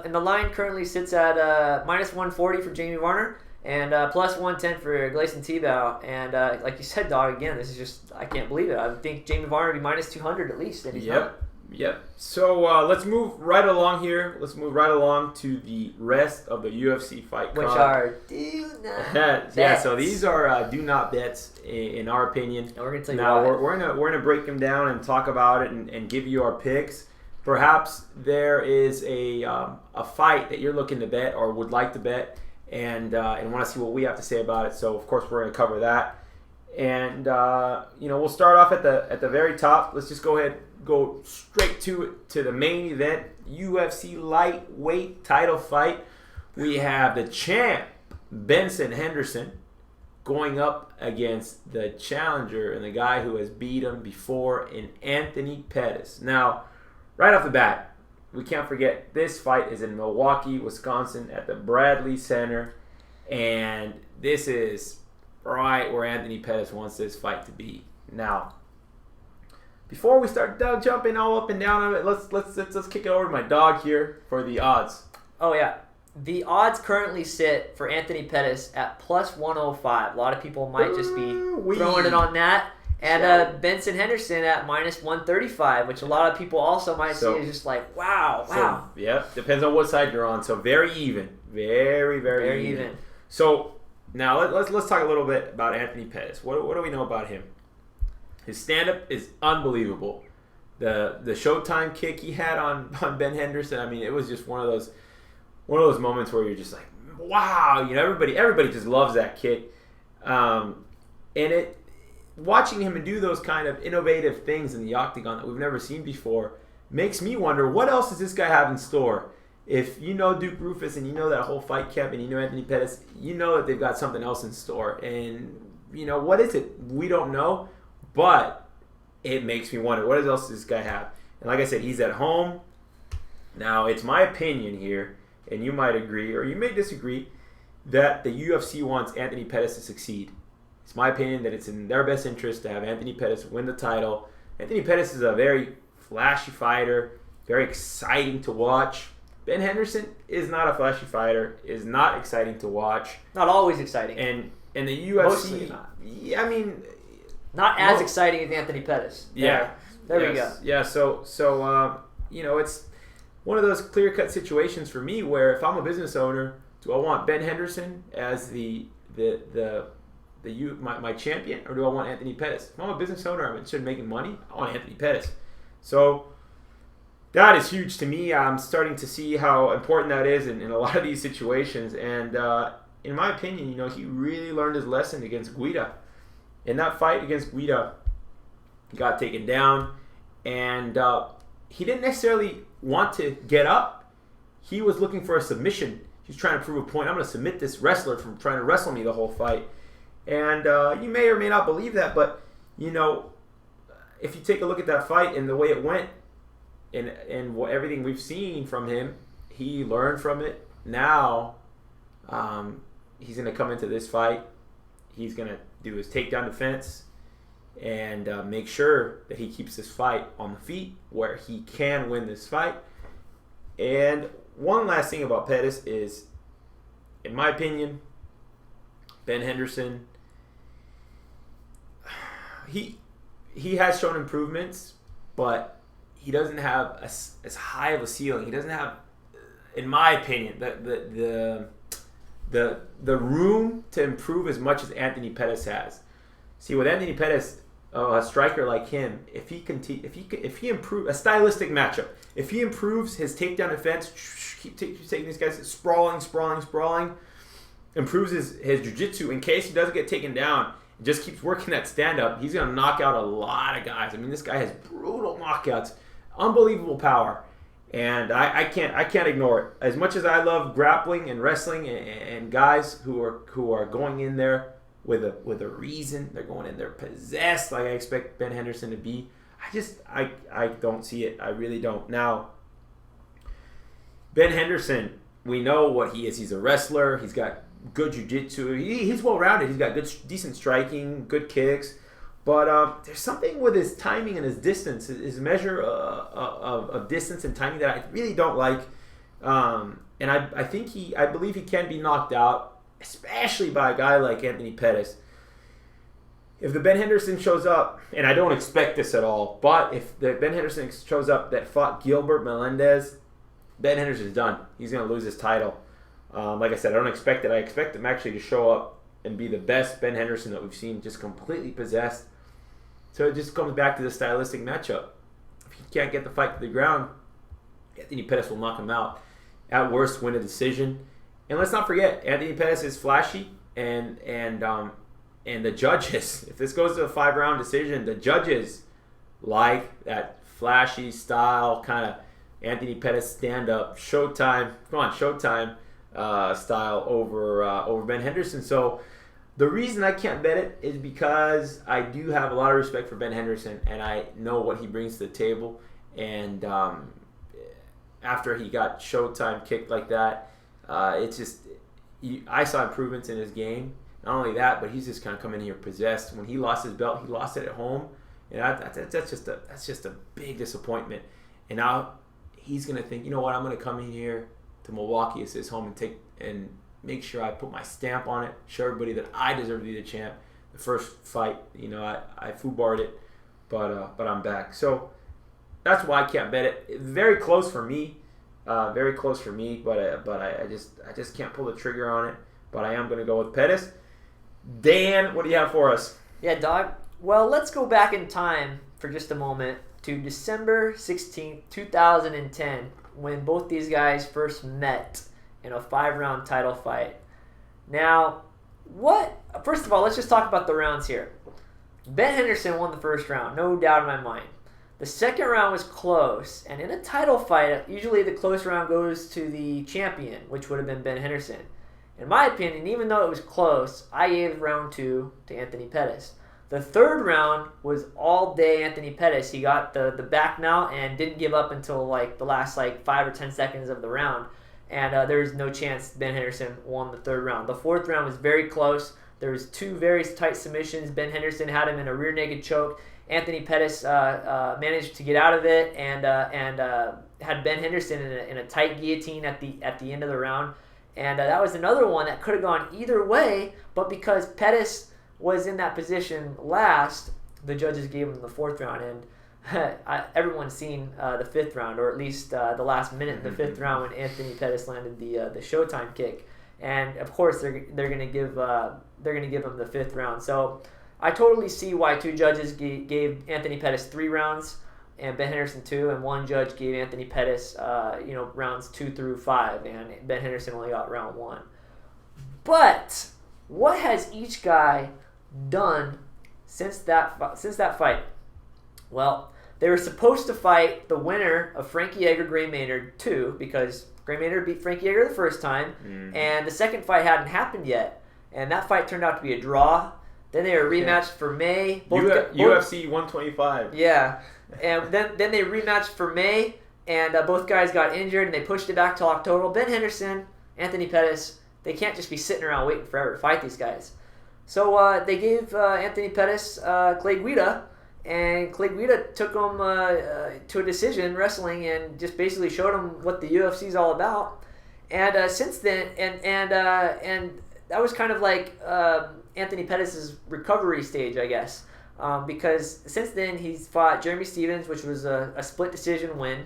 S2: and the line currently sits at minus 140 for Jamie Varner and plus 110 for Gleison Tibau. And like you said, Dog, again, this is just, I can't believe it. I think Jamie Varner would be minus 200 at least. And he's not.
S1: Yep. So let's move right along here. Let's move right along to the rest of the UFC fight card.
S2: Which are do not bets.
S1: Yeah, so these are do not bets in our opinion.
S2: And we're going to tell you
S1: now,
S2: why.
S1: we're gonna break them down and talk about it and give you our picks. Perhaps there is a fight that you're looking to bet or would like to bet and want to see what we have to say about it. So, of course, we're going to cover that. And, we'll start off at the very top. Let's just go straight to the main event, UFC lightweight title fight. We have the champ, Benson Henderson, going up against the challenger and the guy who has beat him before in Anthony Pettis. Now, right off the bat, we can't forget this fight is in Milwaukee, Wisconsin at the Bradley Center. And this is right where Anthony Pettis wants this fight to be. Now, before we start jumping all up and down on it, let's kick it over to my dog here for the odds.
S2: Oh yeah, the odds currently sit for Anthony Pettis at plus 105. A lot of people might just be throwing it on that, and Benson Henderson at minus 135, which a lot of people also might see as just like wow.
S1: So, yeah, depends on what side you're on. So very even, very even. So now let's talk a little bit about Anthony Pettis. What do we know about him? His stand-up is unbelievable. The Showtime kick he had on Ben Henderson, I mean, it was just one of those moments where you're just like, wow, everybody just loves that kick. And watching him do those kind of innovative things in the octagon that we've never seen before makes me wonder, what else does this guy have in store? If you know Duke Roufus and you know that whole fight camp and you know Anthony Pettis, you know that they've got something else in store. And, what is it? We don't know. But it makes me wonder, what else does this guy have? And like I said, he's at home. Now, it's my opinion here, and you might agree or you may disagree, that the UFC wants Anthony Pettis to succeed. It's my opinion that it's in their best interest to have Anthony Pettis win the title. Anthony Pettis is a very flashy fighter, very exciting to watch. Ben Henderson is not a flashy fighter, is not exciting to watch.
S2: Not always exciting.
S1: And the UFC,
S2: mostly not.
S1: Yeah, I mean,
S2: not as exciting as Anthony Pettis.
S1: Yeah.
S2: There we go.
S1: Yeah, so it's one of those clear-cut situations for me where if I'm a business owner, do I want Ben Henderson as my champion, or do I want Anthony Pettis? If I'm a business owner, I'm interested in making money, I want Anthony Pettis. So that is huge to me. I'm starting to see how important that is in a lot of these situations. And in my opinion, he really learned his lesson against Guida. In that fight against Guida, he got taken down, and he didn't necessarily want to get up. He was looking for a submission. He was trying to prove a point. I'm going to submit this wrestler from trying to wrestle me the whole fight. And you may or may not believe that, but, if you take a look at that fight and the way it went and everything we've seen from him, he learned from it. Now he's going to come into this fight. He's going to do his takedown defense and make sure that he keeps this fight on the feet where he can win this fight. And one last thing about Pettis is, in my opinion, Ben Henderson, he has shown improvements, but he doesn't have as high of a ceiling. He doesn't have, in my opinion, the room to improve as much as Anthony Pettis has. See, with Anthony Pettis, a striker like him, if he improves a stylistic matchup, if he improves his takedown defense, keep taking these guys sprawling, improves his jiu-jitsu in case he doesn't get taken down, just keeps working that stand-up, he's going to knock out a lot of guys. I mean, this guy has brutal knockouts, unbelievable power, and I can't ignore it. As much as I love grappling and wrestling and guys who are going in there with a reason, they're going in there possessed like I expect Ben Henderson to be, I don't see it. I really don't. Now, Ben Henderson, we know what he is. He's a wrestler. He's got good jiu-jitsu. He's well-rounded. He's got decent striking, good kicks. But there's something with his timing and his distance, his measure of distance and timing that I really don't like. And I believe he can be knocked out, especially by a guy like Anthony Pettis. If the Ben Henderson shows up, and I don't expect this at all, but if the Ben Henderson shows up that fought Gilbert Melendez, Ben Henderson's done. He's going to lose his title. Like I said, I don't expect it. I expect him actually to show up and be the best Ben Henderson that we've seen, just completely possessed. So it just comes back to the stylistic matchup. If he can't get the fight to the ground, Anthony Pettis will knock him out. At worst, win a decision. And let's not forget, Anthony Pettis is flashy, and the judges, if this goes to a 5-round decision, the judges like that flashy style, kind of Anthony Pettis stand-up, Showtime style over Ben Henderson. So the reason I can't bet it is because I do have a lot of respect for Ben Henderson, and I know what he brings to the table. And after he got Showtime kicked like that, it's just I saw improvements in his game. Not only that, but he's just kind of coming here possessed. When he lost his belt, he lost it at home, and that's just a big disappointment. And now he's gonna think, you know what? I'm gonna come in here to Milwaukee as his home and make sure I put my stamp on it, show everybody that I deserve to be the champ. The first fight, I foobarred it, but I'm back. So that's why I can't bet it. Very close for me, but I just can't pull the trigger on it. But I am gonna go with Pettis. Dan, what do you have for us?
S2: Yeah, Dog. Well, let's go back in time for just a moment to December 16th, 2010, when both these guys first met in a 5-round title fight. Now, first of all, let's just talk about the rounds here. Ben Henderson won the first round, no doubt in my mind. The second round was close, and in a title fight, usually the close round goes to the champion, which would have been Ben Henderson. In my opinion, even though it was close, I gave round 2 to Anthony Pettis. The third round was all day Anthony Pettis. He got the back mount and didn't give up until the last 5 or 10 seconds of the round. And there's no chance Ben Henderson won the third round. The fourth round was very close. There was 2 very tight submissions. Ben Henderson had him in a rear naked choke. Anthony Pettis managed to get out of it and had Ben Henderson in a tight guillotine at the end of the round. And that was another one that could have gone either way, but because Pettis was in that position last, the judges gave him the fourth round. And everyone's seen the fifth round, or at least the last minute in the fifth round when Anthony Pettis landed the Showtime kick, and of course they're gonna give him the fifth round. So I totally see why two judges gave Anthony Pettis 3 rounds and Ben Henderson 2, and one judge gave Anthony Pettis rounds 2 through 5, and Ben Henderson only got round 1. But what has each guy done since that fight? Well, they were supposed to fight the winner of Frankie Edgar-Gray Maynard 2, because Gray Maynard beat Frankie Edgar the first time, and the second fight hadn't happened yet, and that fight turned out to be a draw. Then they were rematched for May.
S1: UFC 125.
S2: Yeah, and then they rematched for May, and both guys got injured, and they pushed it back till October. Well, Ben Henderson, Anthony Pettis, they can't just be sitting around waiting forever to fight these guys. So they gave Anthony Pettis Clay Guida, and Clay Guida took him to a decision wrestling and just basically showed him what the UFC is all about. And since then, and that was kind of like Anthony Pettis' recovery stage, I guess, because since then he's fought Jeremy Stephens, which was a split decision win,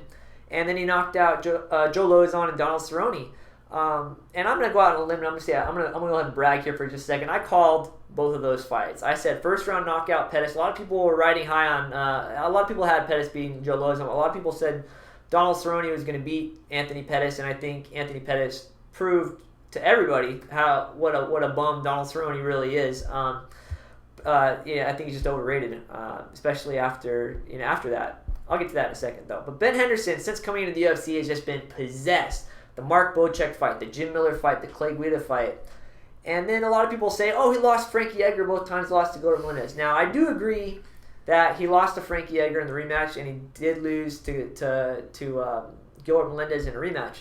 S2: and then he knocked out Joe Lozon and Donald Cerrone. And I'm gonna go out on a limb, and I'm gonna go ahead and brag here for just a second. I called both of those fights. I said first round knockout Pettis. A lot of people were riding high on. A lot of people had Pettis beating Joe Lozon. A lot of people said Donald Cerrone was going to beat Anthony Pettis, and I think Anthony Pettis proved to everybody what a bum Donald Cerrone really is. I think he's just overrated, especially after that. I'll get to that in a second, though. But Ben Henderson, since coming into the UFC, has just been possessed. The Mark Bocek fight, the Jim Miller fight, the Clay Guida fight. And then a lot of people say, he lost Frankie Edgar both times, lost to Gilbert Melendez. Now, I do agree that he lost to Frankie Edgar in the rematch, and he did lose to Gilbert Melendez in a rematch.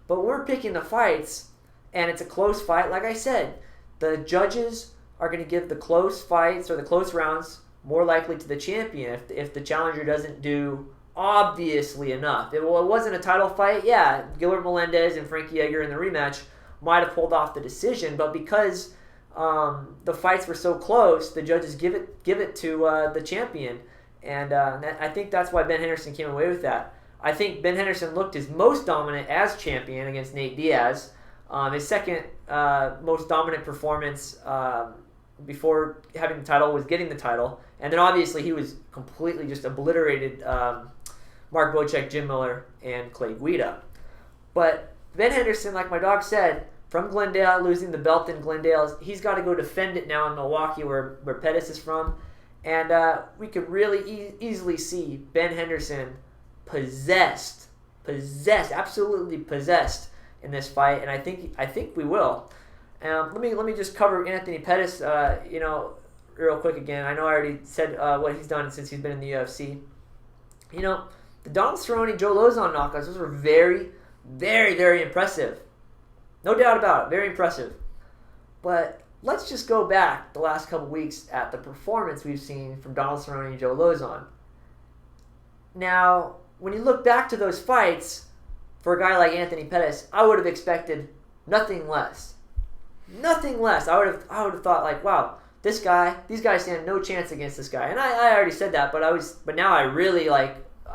S2: But we're picking the fights, and it's a close fight. Like I said, the judges are going to give the close fights or the close rounds more likely to the champion if the challenger doesn't do obviously enough. It wasn't a title fight. Yeah, Gilbert Melendez and Frankie Edgar in the rematch might have pulled off the decision, but because the fights were so close, the judges give it to the champion, and I think that's why Ben Henderson came away with that. I think Ben Henderson looked his most dominant as champion against Nate Diaz. His second most dominant performance before having the title was getting the title, and then obviously he was completely just obliterated Mark Bocek, Jim Miller, and Clay Guida. But Ben Henderson, like my dog said, from Glendale, losing the belt in Glendale, he's got to go defend it now in Milwaukee, where Pettis is from, and we could really easily see Ben Henderson possessed, absolutely possessed in this fight, and I think we will. Let me just cover Anthony Pettis, real quick again. I know I already said what he's done since he's been in the UFC. The Donald Cerrone, Joe Lozon knockouts, those were very, very, very impressive. No doubt about it, very impressive. But let's just go back the last couple weeks at the performance we've seen from Donald Cerrone and Joe Lozon. Now, when you look back to those fights, for a guy like Anthony Pettis, I would have expected nothing less. Nothing less. I would have thought like, wow, these guys stand no chance against this guy. And I already said that, but now I really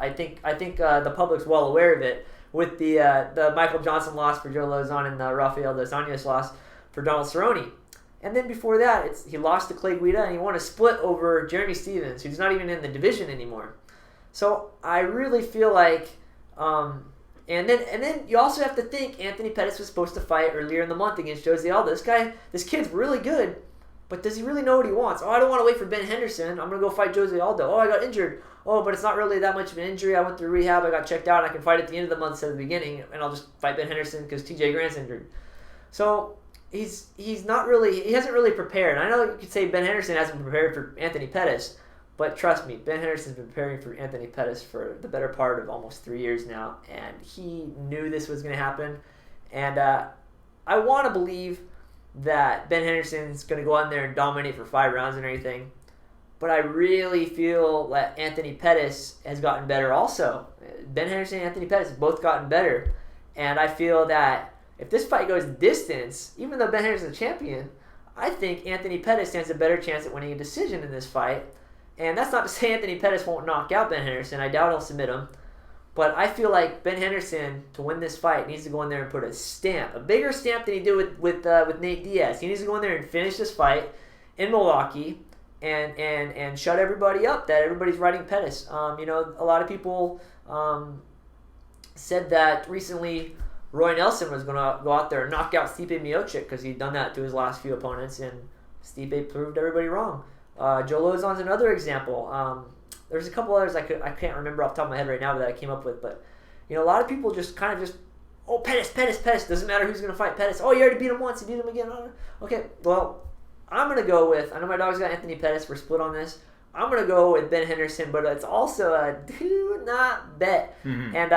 S2: I think the public's well aware of it with the Michael Johnson loss for Joe Lozon and the Rafael Dos Anjos loss for Donald Cerrone. And then before that, he lost to Clay Guida, and he won a split over Jeremy Stephens, who's not even in the division anymore. So I really feel like, and then you also have to think Anthony Pettis was supposed to fight earlier in the month against Jose Aldo. This kid's really good, but does he really know what he wants? I don't want to wait for Ben Henderson. I'm gonna go fight Jose Aldo. I got injured. But it's not really that much of an injury. I went through rehab. I got checked out. And I can fight at the end of the month instead of the beginning, and I'll just fight Ben Henderson because TJ Grant's injured. So he hasn't really prepared. I know you could say Ben Henderson hasn't been prepared for Anthony Pettis, but trust me, Ben Henderson's been preparing for Anthony Pettis for the better part of almost 3 years now, and he knew this was going to happen. And I want to believe that Ben Henderson's going to go out there and dominate for 5 rounds and everything. But I really feel that Anthony Pettis has gotten better also. Ben Henderson and Anthony Pettis have both gotten better. And I feel that if this fight goes distance, even though Ben Henderson's a champion, I think Anthony Pettis stands a better chance at winning a decision in this fight. And that's not to say Anthony Pettis won't knock out Ben Henderson. I doubt he'll submit him. But I feel like Ben Henderson, to win this fight, needs to go in there and put a bigger stamp than he did with Nate Diaz. He needs to go in there and finish this fight in Milwaukee and shut everybody up that everybody's riding Pettis. A lot of people said that recently Roy Nelson was going to go out there and knock out Stipe Miocic because he'd done that to his last few opponents, and Stipe proved everybody wrong. Joe Lozon's another example. There's a couple others I can't remember off the top of my head right now that I came up with, but a lot of people just Pettis. Doesn't matter who's going to fight Pettis. Oh, you already beat him once, you beat him again. Okay, well, I'm going to go with, I know my dog's got Anthony Pettis, we're split on this. I'm going to go with Ben Henderson, but it's also a do not bet. Mm-hmm. And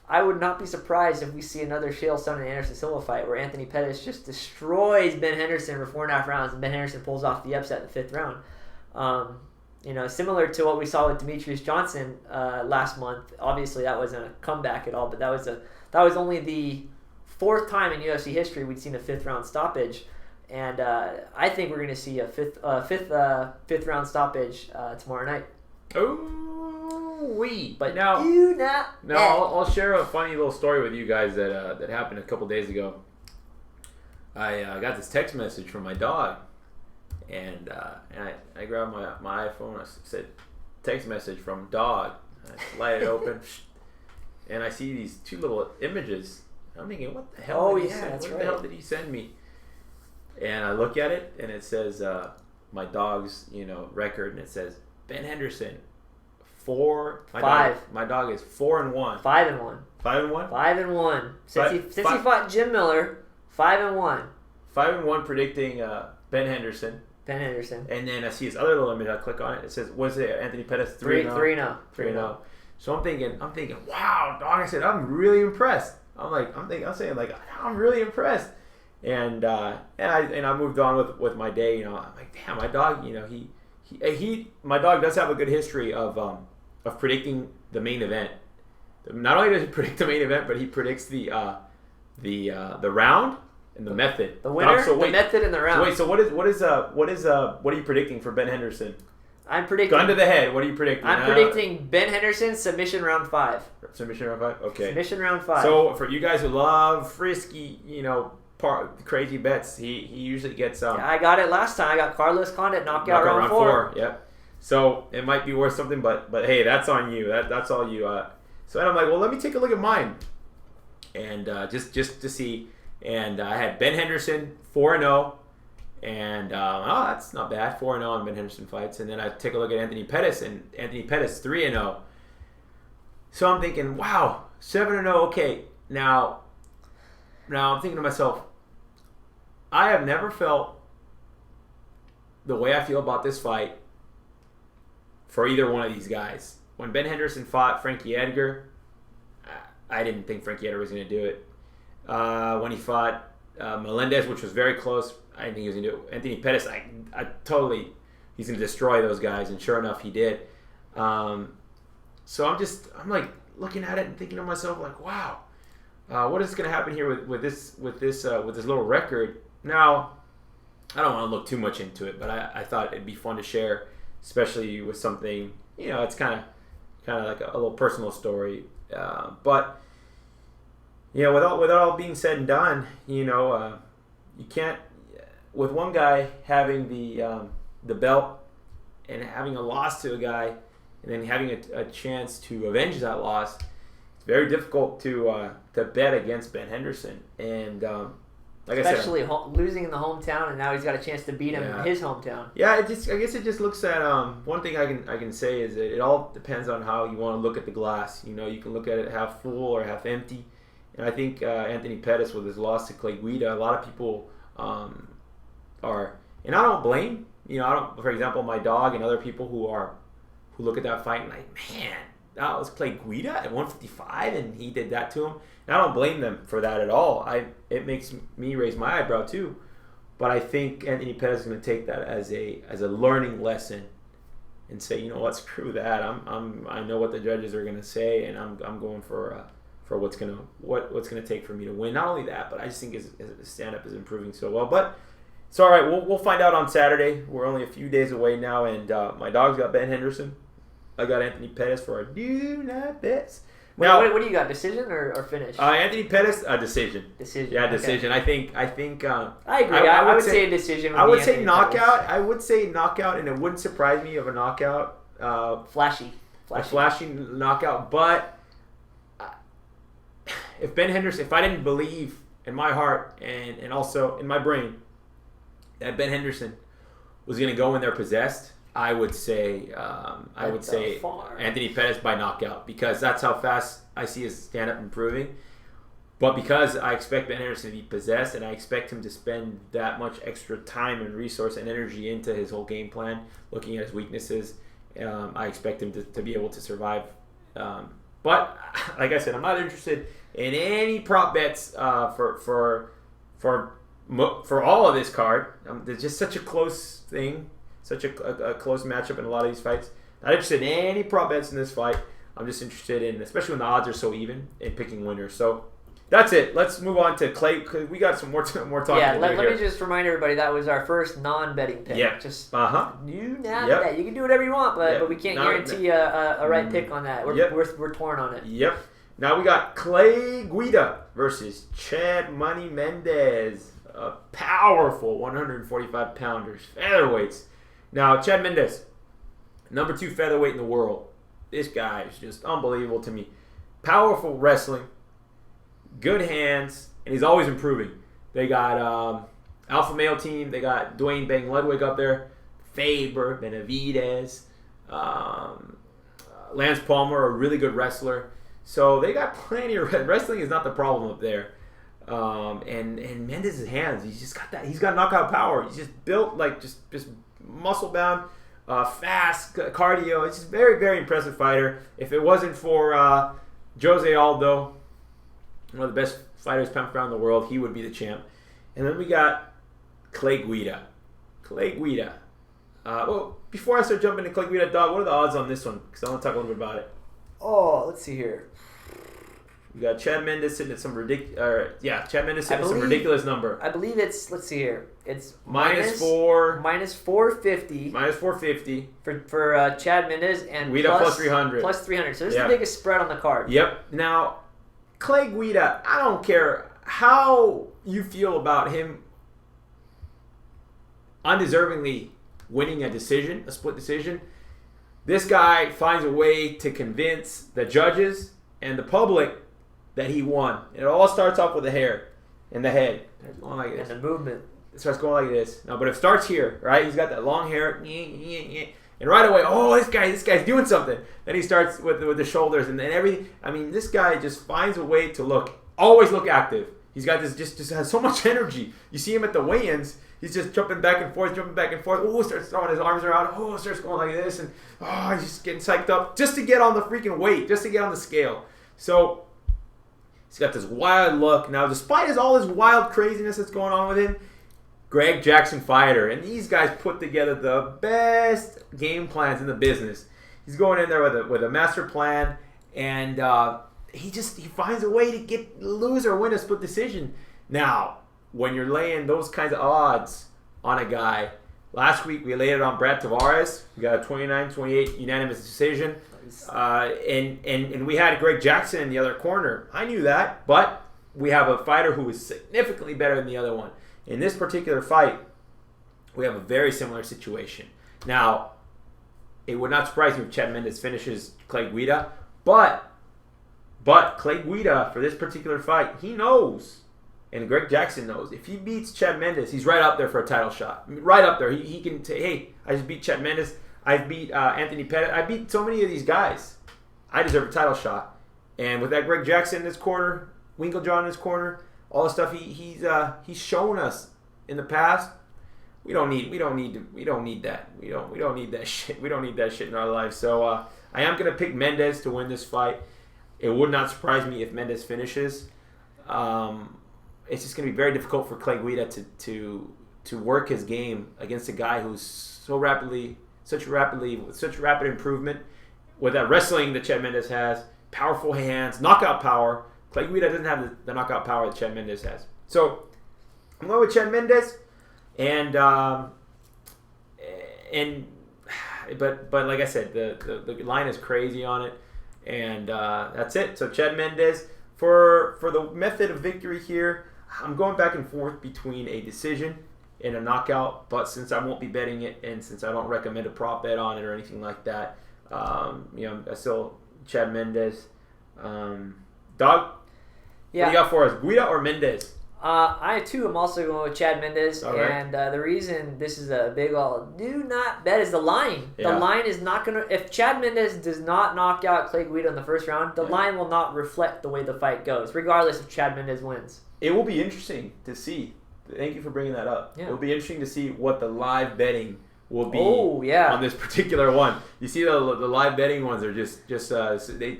S2: I would not be surprised if we see another Chael Sonnen and Anderson Silva fight where Anthony Pettis just destroys Ben Henderson for 4.5 rounds and Ben Henderson pulls off the upset in the 5th round. Similar to what we saw with Demetrius Johnson last month. Obviously, that wasn't a comeback at all, but that was only the 4th time in UFC history we'd seen a 5th round stoppage, and I think we're going to see a fifth round stoppage tomorrow night.
S1: But
S2: now
S1: I'll share a funny little story with you guys that happened a couple days ago. I got this text message from my dog. And I grabbed my iPhone. I said, text message from dog. I light it open, and I see these 2 little images. I'm thinking, what the hell? What the hell did he send me? And I look at it, and it says my dog's record, and it says Ben Henderson 4. My dog is 4-1.
S2: 5-1.
S1: 5-1.
S2: 5-1. Since he fought Jim Miller, 5-1.
S1: 5-1 predicting Ben Henderson. And then I see this other little image. I click on it. It says, "Was it Anthony Pettis 3-0?" 3-0. So I'm thinking, wow, dog. I said, I'm really impressed. I'm saying I'm really impressed. And I moved on with my day. I'm like, damn, my dog. My dog does have a good history of predicting the main event. Not only does he predict the main event, but he predicts the round. And the method,
S2: the winner, the method, and the round.
S1: So what are you predicting for Ben Henderson?
S2: I'm predicting
S1: gun to the head. What are you predicting?
S2: I'm predicting Ben Henderson submission round 5.
S1: Submission round 5. Okay.
S2: Submission round 5.
S1: So for you guys who love frisky, crazy bets, he usually gets.
S2: I got it last time. I got Carlos Condit knockout round 4.
S1: Yep. So it might be worth something, but hey, that's on you. That's all you. So I'm like, well, let me take a look at mine, and just to see. And I had Ben Henderson 4-0, and that's not bad. 4-0 on Ben Henderson fights. And then I take a look at Anthony Pettis, and Anthony Pettis 3-0. So I'm thinking, wow, 7-0. Okay, now I'm thinking to myself, I have never felt the way I feel about this fight for either one of these guys. When Ben Henderson fought Frankie Edgar, I didn't think Frankie Edgar was going to do it. When he fought Mendes, which was very close, I didn't think he was going to do it. Anthony Pettis, he's going to destroy those guys, and sure enough, he did. So I'm like looking at it and thinking to myself, like, wow, what is going to happen here with this little record? Now, I don't want to look too much into it, but I thought it'd be fun to share, especially with something, it's kind of like a little personal story, but. With all being said and done, you can't, with one guy having the belt and having a loss to a guy, and then having a chance to avenge that loss, it's very difficult to bet against Ben Henderson. And
S2: especially losing in the hometown, and now he's got a chance to beat him in his hometown.
S1: Yeah, I guess it just looks at one thing I can say is that it all depends on how you want to look at the glass. You can look at it half full or half empty. And I think Anthony Pettis, with his loss to Clay Guida, a lot of people are, and I don't blame, for example, my dog and other people who look at that fight and like, man, that was Clay Guida at 155, and he did that to him. And I don't blame them for that at all. It makes me raise my eyebrow too. But I think Anthony Pettis is going to take that as a learning lesson and say, what, screw that. I know what the judges are going to say, and I'm going for what's gonna take for me to win. Not only that, but I just think his stand up is improving so well. But So, all right, we'll find out on Saturday. We're only a few days away now, and my Dawgs got Ben Henderson. I got Anthony Pettis for our do not bets.
S2: Now, what do you got? Decision or finish?
S1: Anthony Pettis, decision.
S2: Decision.
S1: Yeah, decision.
S2: Okay.
S1: I think.
S2: I agree. I would say a decision.
S1: I would say knockout. I would say knockout, and it wouldn't surprise me of a knockout.
S2: Flashy
S1: knockout. But if Ben Henderson, if I didn't believe in my heart and also in my brain that Ben Henderson was going to go in there possessed, I would say Anthony Pettis by knockout, because that's how fast I see his stand-up improving. But because I expect Ben Henderson to be possessed, and I expect him to spend that much extra time and resource and energy into his whole game plan, looking at his weaknesses, I expect him to be able to survive. But like I said, I'm not interested in any prop bets for all of this card. There's just such a close thing. Such a close matchup in a lot of these fights. Not interested in any prop bets in this fight. I'm just interested in, especially when the odds are so even, in picking winners. So that's it. Let's move on to Clay, because we got some more talking
S2: yeah,
S1: to do
S2: let
S1: here.
S2: Me just remind everybody that was our first non-betting pick.
S1: Yeah.
S2: Just
S1: Yep.
S2: You can do whatever you want, but we can't guarantee a right pick on that. We're torn on it.
S1: Yep. Now we got Clay Guida versus Chad Money Mendes. A powerful 145-pounders, featherweights. Now, Chad Mendes, number 2 featherweight in the world. This guy is just unbelievable to me. Powerful wrestling, good hands, and he's always improving. They got Alpha Male team. They got Dwayne Bang Ludwig up there, Faber, Benavidez, Lance Palmer, a really good wrestler. So they got plenty of wrestling is not the problem up there. And Mendes' hands, he's just got that. He's got knockout power. He's just built like just muscle bound, fast cardio. It's just very, very impressive fighter. If it wasn't for Jose Aldo, one of the best fighters pound for pound in the world, he would be the champ. And then we got Clay Guida. Well, before I start jumping into Clay Guida, Dog, what are the odds on this one? Because I want to talk a little bit about it.
S2: Oh, let's see here.
S1: We got Chad Mendes sitting at some ridiculous number.
S2: I believe it's, let's see here. It's
S1: minus
S2: 450.
S1: Minus 450
S2: for Chad Mendes, and
S1: Guida plus 300.
S2: Plus 300. So this is the biggest spread on the card.
S1: Yep. Now, Clay Guida, I don't care how you feel about him undeservingly winning a split decision. This guy finds a way to convince the judges and the public that he won. It all starts off with the hair and the head. It's going like this.
S2: And the movement.
S1: It starts going like this. No, but it starts here, right? He's got that long hair. And right away, this guy's doing something. Then he starts with the shoulders and then everything. I mean, this guy just finds a way to always look active. He's got this, just has so much energy. You see him at the weigh-ins. He's just jumping back and forth. Starts throwing his arms around. Starts going like this. And he's just getting psyched up just to get on the freaking weight, just to get on the scale. So he's got this wild look. Now, despite all this wild craziness that's going on with him, Greg Jackson fighter. And these guys put together the best game plans in the business. He's going in there with a master plan. And he finds a way to lose or win a split decision. Now, when you're laying those kinds of odds on a guy, last week we laid it on Brad Tavares. We got a 29-28 unanimous decision. And we had Greg Jackson in the other corner. I knew that, but we have a fighter who is significantly better than the other one. In this particular fight, we have a very similar situation. Now, it would not surprise me if Chad Mendes finishes Clay Guida, but Clay Guida, for this particular fight, he knows, and Greg Jackson knows, if he beats Chad Mendes, he's right up there for a title shot. Right up there. He can say, hey, I just beat Chad Mendes. I beat Anthony Pettis. I beat so many of these guys. I deserve a title shot. And with that Greg Jackson in his corner, Winklejohn in his corner, all the stuff he's shown us in the past, we don't need that. We don't need that shit. We don't need that shit in our lives. So I am gonna pick Mendes to win this fight. It would not surprise me if Mendes finishes. It's just gonna be very difficult for Clay Guida to work his game against a guy who's such rapid improvement with that wrestling that Chad Mendes has, powerful hands, knockout power. Clay Guida doesn't have the knockout power that Chad Mendes has. So I'm going with Chad Mendes. And but like I said, the line is crazy on it, and that's it. So Chad Mendes for the method of victory here. I'm going back and forth between a decision and a knockout, but since I won't be betting it, and since I don't recommend a prop bet on it or anything like that, I still Chad Mendes. Dog,
S2: Yeah.
S1: what do you got for us? Guida or Mendes?
S2: I too am also going with Chad Mendes,
S1: All right.
S2: and the reason this is a big do not bet is the line.
S1: Yeah.
S2: The line is not going to. If Chad Mendes does not knock out Clay Guida in the first round, the line will not reflect the way the fight goes, regardless if Chad Mendes wins.
S1: It will be interesting to see. Thank you for bringing that up.
S2: Yeah.
S1: It will be interesting to see what the live betting will be on this particular one. You see the live betting ones are just they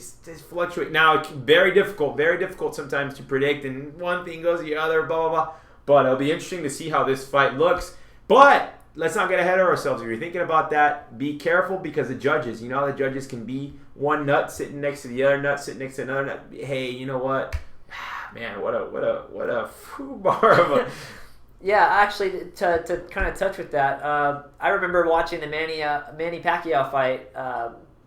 S1: fluctuate. Now, it's very difficult sometimes to predict, and one thing goes the other, blah, blah, blah. But it'll be interesting to see how this fight looks. But let's not get ahead of ourselves. If you're thinking about that, be careful because the judges, how the judges can be one nut sitting next to the other nut, sitting next to another nut. Hey, you know what? Man, what a foobar of a...
S2: Yeah, actually, to kind of touch with that, I remember watching the Manny Pacquiao fight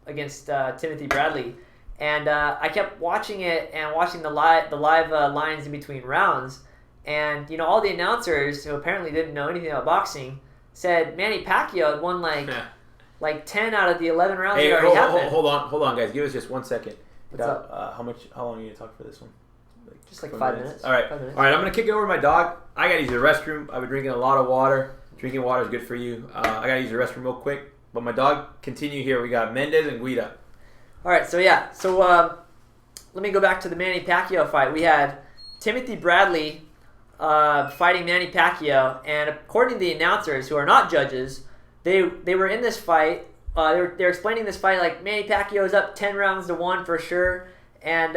S2: against Timothy Bradley, and I kept watching it and watching the live lines in between rounds, and all the announcers who apparently didn't know anything about boxing said Manny Pacquiao had won like 10 out of the 11 rounds.
S1: Hey,
S2: already happened.
S1: hold on, guys. Give us just 1 second.
S2: What's up?
S1: How long are you gonna talk for this one?
S2: Just like 5 minutes.
S1: All right.
S2: 5 minutes.
S1: All right. I'm gonna kick it over to my dog. I gotta use the restroom. I've been drinking a lot of water. Drinking water is good for you. I gotta use the restroom real quick. But my dog, continue here. We got Mendes and Guida.
S2: All right. So let me go back to the Manny Pacquiao fight. We had Timothy Bradley fighting Manny Pacquiao, and according to the announcers, who are not judges, they were in this fight. They're explaining this fight like Manny Pacquiao is up 10-1 for sure, and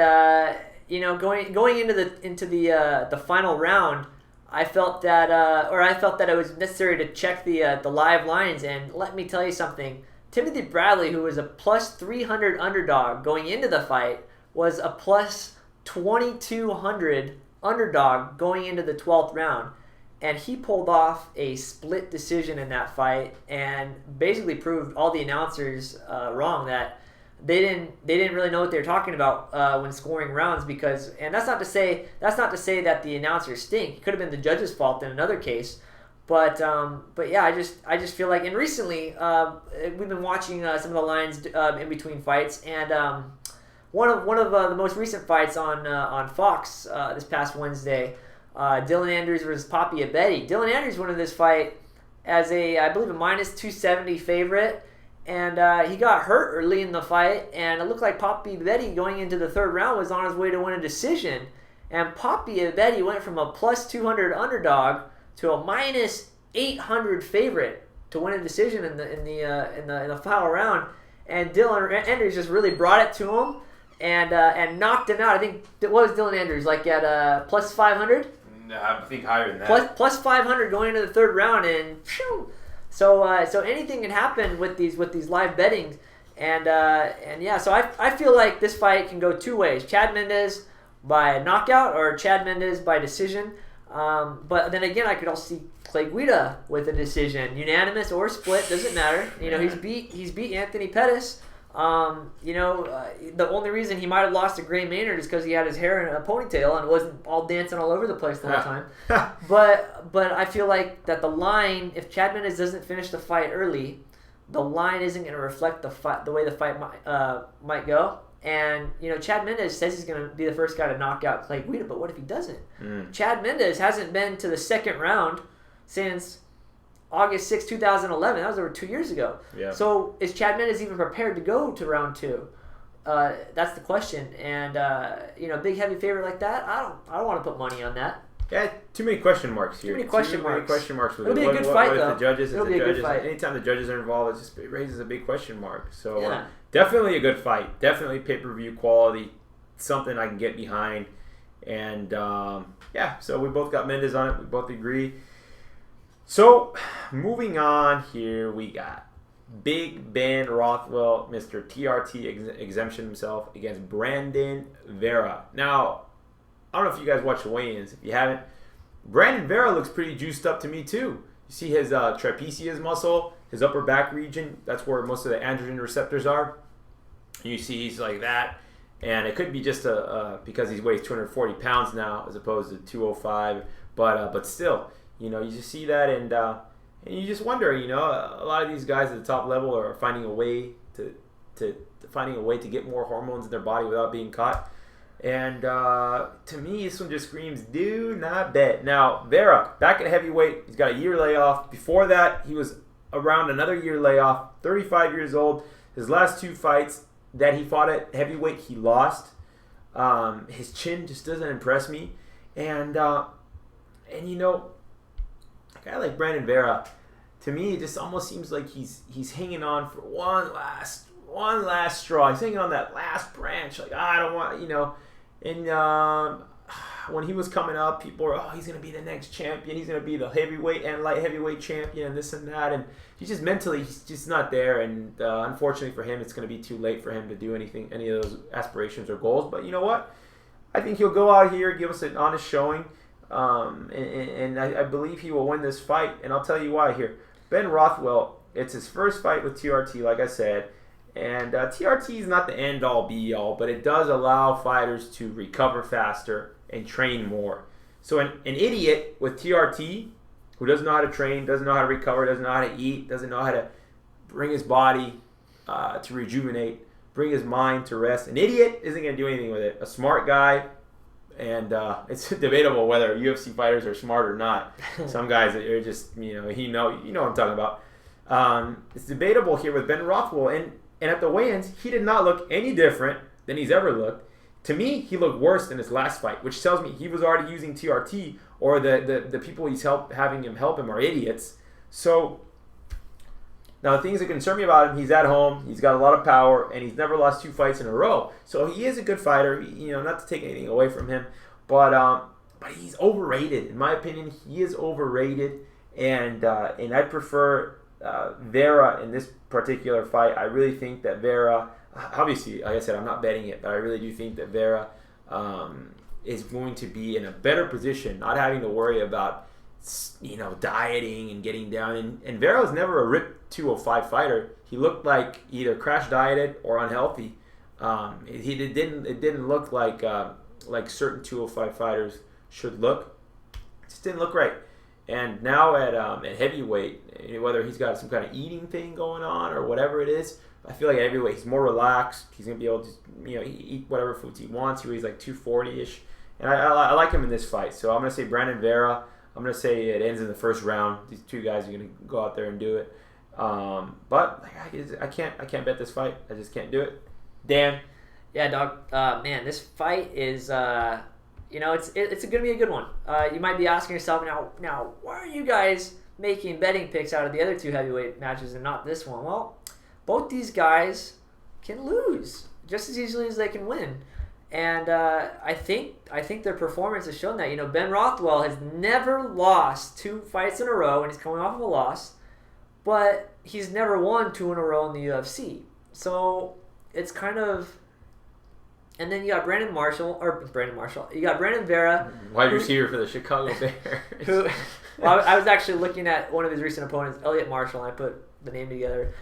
S2: going into the final round, I felt that it was necessary to check the live lines, and let me tell you something. Timothy Bradley, who was a plus 300 underdog going into the fight, was a plus 2200 underdog going into the 12th round, and he pulled off a split decision in that fight and basically proved all the announcers wrong, that they didn't really know what they were talking about when scoring rounds, and that's not to say that the announcers stink. It could have been the judge's fault in another case, but yeah, I just feel like, and recently we've been watching some of the lines in between fights, and one of the most recent fights on Fox this past Wednesday, Dylan Andrews versus Poppy Abedi. Dylan Andrews won this fight as I believe a minus 270 favorite. And he got hurt early in the fight, and it looked like Poppy Abedi going into the third round was on his way to win a decision. And Poppy Abedi went from a plus 200 underdog to a minus 800 favorite to win a decision in the final round. And Dylan Andrews just really brought it to him and knocked him out. I think what was Dylan Andrews like at plus 500?
S1: No, I think higher than that.
S2: Plus 500 going into the third round, and phew. So anything can happen with these live bettings, and yeah. So I feel like this fight can go two ways: Chad Mendes by knockout or Chad Mendes by decision. But then again, I could also see Clay Guida with a decision, unanimous or split, doesn't matter. He's beat Anthony Pettis. The only reason he might have lost to Gray Maynard is because he had his hair in a ponytail and wasn't all dancing all over the place the whole time. But I feel like that the line, if Chad Mendes doesn't finish the fight early, the line isn't going to reflect the way the fight might go. And Chad Mendes says he's going to be the first guy to knock out Clay Guida, but what if he doesn't? Chad Mendes hasn't been to the second round since August 6, 2011. That was over 2 years ago.
S1: Yeah. So
S2: is Chad Mendes even prepared to go to round two? That's the question. And big heavy favorite like that, I don't want to put money on that.
S1: Yeah, too many question marks here.
S2: Too many question marks.
S1: With
S2: It'll be a good fight, though.
S1: The judges,
S2: It'll be a good fight.
S1: Anytime the judges are involved, it raises a big question mark. So
S2: yeah.
S1: Definitely a good fight. Definitely pay-per-view quality. Something I can get behind. And so we both got Mendes on it. We both agree. So, moving on here, we got Big Ben Rothwell, Mr. TRT exemption himself, against Brandon Vera. Now, I don't know if you guys watched the weigh-ins. If you haven't, Brandon Vera looks pretty juiced up to me too. You see his trapezius muscle, his upper back region. That's where most of the androgen receptors are. You see he's like that. And it could be just because he weighs 240 pounds now as opposed to 205. But still, you just see that and you just wonder, a lot of these guys at the top level are finding a way to get more hormones in their body without being caught. And to me, this one just screams, do not bet. Now, Vera, back at heavyweight, he's got a year layoff. Before that, he was around another year layoff, 35 years old. His last 2 fights that he fought at heavyweight, he lost. His chin just doesn't impress me. And a guy like Brandon Vera, to me, it just almost seems like he's hanging on for one last straw. He's hanging on that last branch. Like, I don't want, And when he was coming up, people were, he's going to be the next champion. He's going to be the heavyweight and light heavyweight champion and this and that. And he's just mentally, he's just not there. And unfortunately for him, it's going to be too late for him to do any of those aspirations or goals. But you know what? I think he'll go out here, give us an honest showing. And I believe he will win this fight. And I'll tell you why here. Ben Rothwell, it's his first fight with TRT, like I said. And TRT is not the end-all, be-all, but it does allow fighters to recover faster and train more. So an idiot with TRT who doesn't know how to train, doesn't know how to recover, doesn't know how to eat, doesn't know how to bring his body to rejuvenate, bring his mind to rest, an idiot isn't going to do anything with it. A smart guy, and it's debatable whether UFC fighters are smart or not. Some guys are just, you know what I'm talking about. It's debatable here with Ben Rothwell, and at the weigh-ins, he did not look any different than he's ever looked. To me, he looked worse than his last fight, which tells me he was already using TRT, or the people he's having him help him are idiots. So, now the things that concern me about him, he's at home, he's got a lot of power, and he's never lost 2 fights in a row. So he is a good fighter, not to take anything away from him, but he's overrated. In my opinion, he is overrated, and I prefer Vera in this particular fight. I really think that Vera, obviously, like I said, I'm not betting it, but I really do think that Vera is going to be in a better position, not having to worry about dieting and getting down. And Vera was never a ripped 205 fighter. He looked like either crash dieted or unhealthy. It didn't look like certain 205 fighters should look. It just didn't look right. And now at heavyweight, whether he's got some kind of eating thing going on or whatever it is, I feel like at heavyweight he's more relaxed. He's gonna be able to eat whatever foods he wants. He weighs like 240-ish, and I like him in this fight. So I'm gonna say Brandon Vera. I'm gonna say it ends in the first round. These 2 guys are gonna go out there and do it. But I can't bet this fight. I just can't do it. Dan.
S2: Yeah, dog. Man, this fight is. It's going to be a good one. You might be asking yourself now, why are you guys making betting picks out of the other 2 heavyweight matches and not this one? Well, both these guys can lose just as easily as they can win, and I think their performance has shown that. Ben Rothwell has never lost 2 fights in a row, and he's coming off of a loss, but he's never won 2 in a row in the UFC. So it's kind of. And then you got Brandon Marshall. You got Brandon Vera.
S1: Wide receiver for the Chicago Bears.
S2: I was actually looking at one of his recent opponents, Elliott Marshall, and I put the name together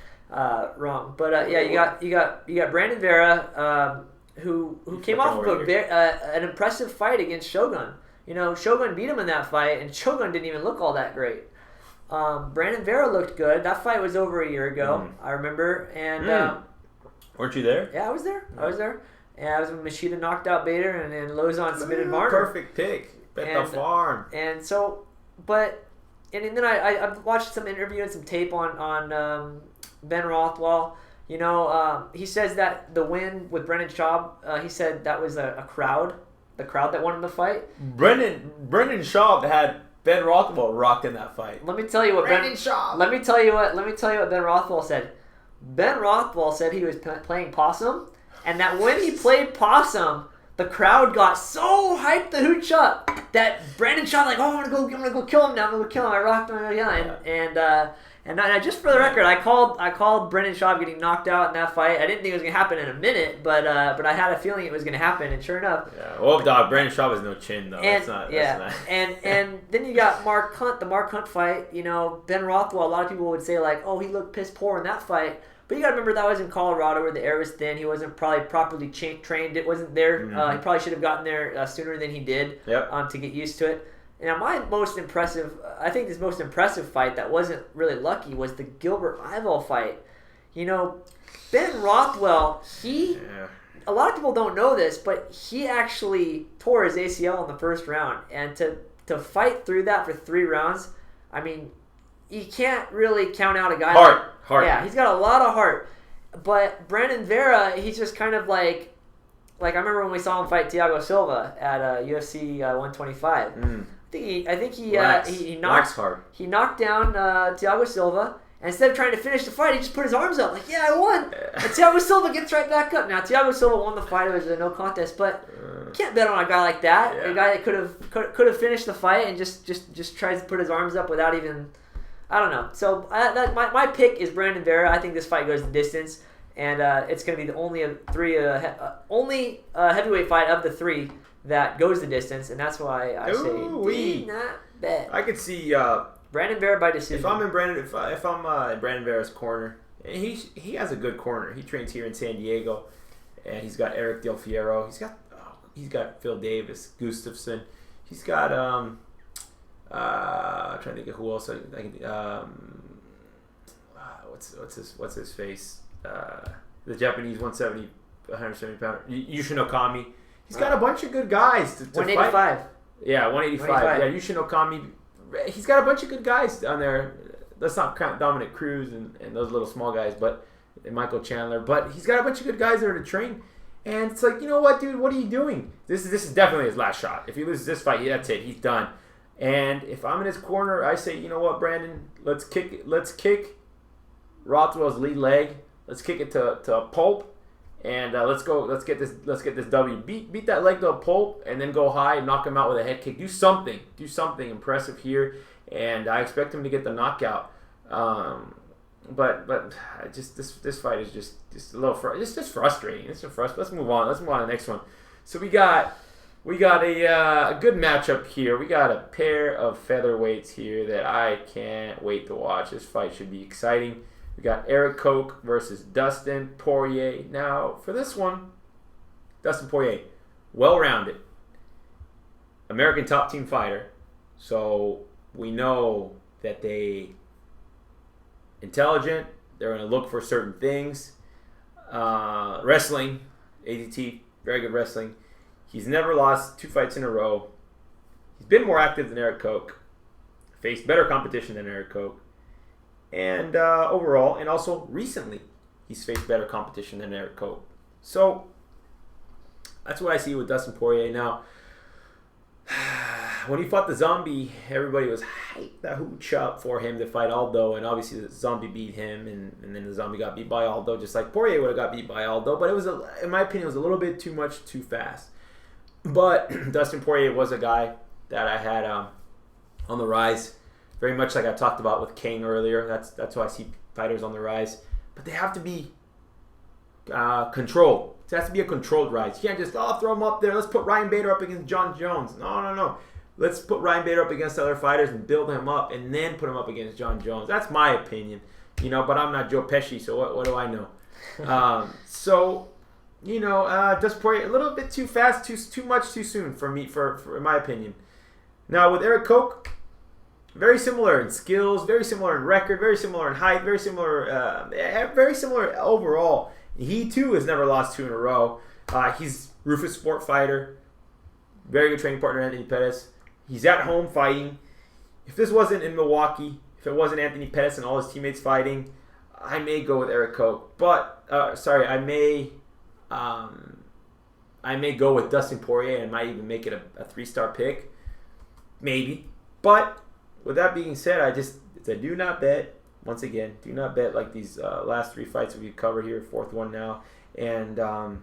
S2: wrong. But you got Brandon Vera, who came off of an impressive fight against Shogun. Shogun beat him in that fight, and Shogun didn't even look all that great. Brandon Vera looked good. That fight was over a year ago, I remember. And
S1: weren't you there?
S2: Yeah, I was there. And I was when Machida knocked out Bader, and then Lozon submitted Varner.
S1: Perfect pick. Bet the farm.
S2: And so, and then I watched some interview and some tape on Ben Rothwell. He says that the win with Brendan Schaub, he said that was a crowd, the crowd that won him the fight.
S1: Brendan Schaub had Ben Rothwell rocked in that fight.
S2: Let me tell you what
S1: Schaub.
S2: Let me tell you what Ben Rothwell said. Ben Rothwell said he was playing possum. And that when he played possum, the crowd got so hyped the hooch up that Brandon Schaub I'm gonna go kill him now. I'm gonna go kill him. I rocked him. Yeah. And just for the record, I called Brendan Schaub getting knocked out in that fight. I didn't think it was going to happen in a minute, but I had a feeling it was going to happen, and sure enough.
S1: Yeah. Well, dog, Brendan Schaub has no chin though.
S2: And,
S1: that's not.
S2: and then you got Mark Hunt, the Mark Hunt fight. You know, Ben Rothwell. A lot of people would say like, oh, he looked piss poor in that fight. But you got to remember that was in Colorado where the air was thin. He wasn't probably properly trained. It wasn't there. He probably should have gotten there sooner than he did to get used to it. Now, I think this most impressive fight that wasn't really lucky was the Gilbert Yvel fight. You know, Ben Rothwell, a lot of people don't know this, but he actually tore his ACL in the first round. And to fight through that for 3 rounds, I mean, you can't really count out a guy.
S1: Heart.
S2: Yeah, he's got a lot of heart. But Brandon Vera, he's just kind of like I remember when we saw him fight Thiago Silva at UFC 125. I think he knocked down Thiago Silva. And instead of trying to finish the fight, he just put his arms up like, yeah, I won. And Thiago Silva gets right back up. Now, Thiago Silva won the fight. It was a no contest. But you can't bet on a guy like that. A guy that could have finished the fight and just tries to put his arms up without even, I don't know. So my pick is Brandon Vera. I think this fight goes the distance. And it's going to be the only heavyweight fight of the 3 that goes the distance, and that's why I say do not bet.
S1: I could see
S2: Brandon Vera by decision.
S1: If I'm in Brandon Vera's corner, and he has a good corner. He trains here in San Diego, and he's got Eric Del Fierro. He's got Phil Davis, Gustafsson. He's got I'm trying to think of who else. What's his face? The Japanese 170 pounder Yushin Okami. He's got a bunch of good guys to
S2: 185.
S1: Fight. Yeah, 185. Yeah, Yushin Okami. He's got a bunch of good guys down there. Let's not count Dominic Cruz and those little small guys, and Michael Chandler. But he's got a bunch of good guys there to train. And it's like, you know what, dude? What are you doing? This is definitely his last shot. If he loses this fight, that's it. He's done. And if I'm in his corner, I say, you know what, Brandon? Let's kick Rothwell's lead leg. Let's kick it to a pulp. And let's get this W. Beat that leg to a pulp, and then go high and knock him out with a head kick. Do something impressive here, and I expect him to get the knockout. But this fight is just a little just frustrating. Let's move on. Let's move on to the next one. So we got a good matchup here. We got a pair of featherweights here that I can't wait to watch. This fight should be exciting. We got Erik Koch versus Dustin Poirier. Now, for this one, Dustin Poirier, well-rounded, American top team fighter. So we know that they intelligent. They're going to look for certain things. Wrestling, ADT, very good wrestling. He's never lost 2 fights in a row. He's been more active than Erik Koch. Faced better competition than Erik Koch. And overall, and also recently, he's faced better competition than Erik Koch. So that's what I see with Dustin Poirier. Now, when he fought the Zombie, everybody was hyped that hooch up for him to fight Aldo, and obviously the Zombie beat him, and then the Zombie got beat by Aldo, just like Poirier would have got beat by Aldo. But it was, in my opinion, it was a little bit too much, too fast. But Dustin Poirier was a guy that I had on the rise. Very much like I talked about with Kang earlier. That's why I see fighters on the rise. But they have to be controlled. It has to be a controlled rise. You can't just, throw him up there. Let's put Ryan Bader up against John Jones. No. Let's put Ryan Bader up against other fighters and build him up and then put him up against John Jones. That's my opinion. But I'm not Joe Pesci, so what do I know? Dustin Poirier, a little bit too fast, too much too soon for me, for in my opinion. Now, with Erik Koch, very similar in skills, very similar in record, very similar in height, very similar overall. He too has never lost 2 in a row. He's Rufus Sport fighter, very good training partner Anthony Pettis. He's at home fighting. If this wasn't in Milwaukee, if it wasn't Anthony Pettis and all his teammates fighting, I may go with Erik Koch. But I may go with Dustin Poirier and might even make it a 3-star pick, maybe. But with that being said, it's a do not bet. Once again, do not bet like these last 3 fights we covered here, 4th one now. And I'm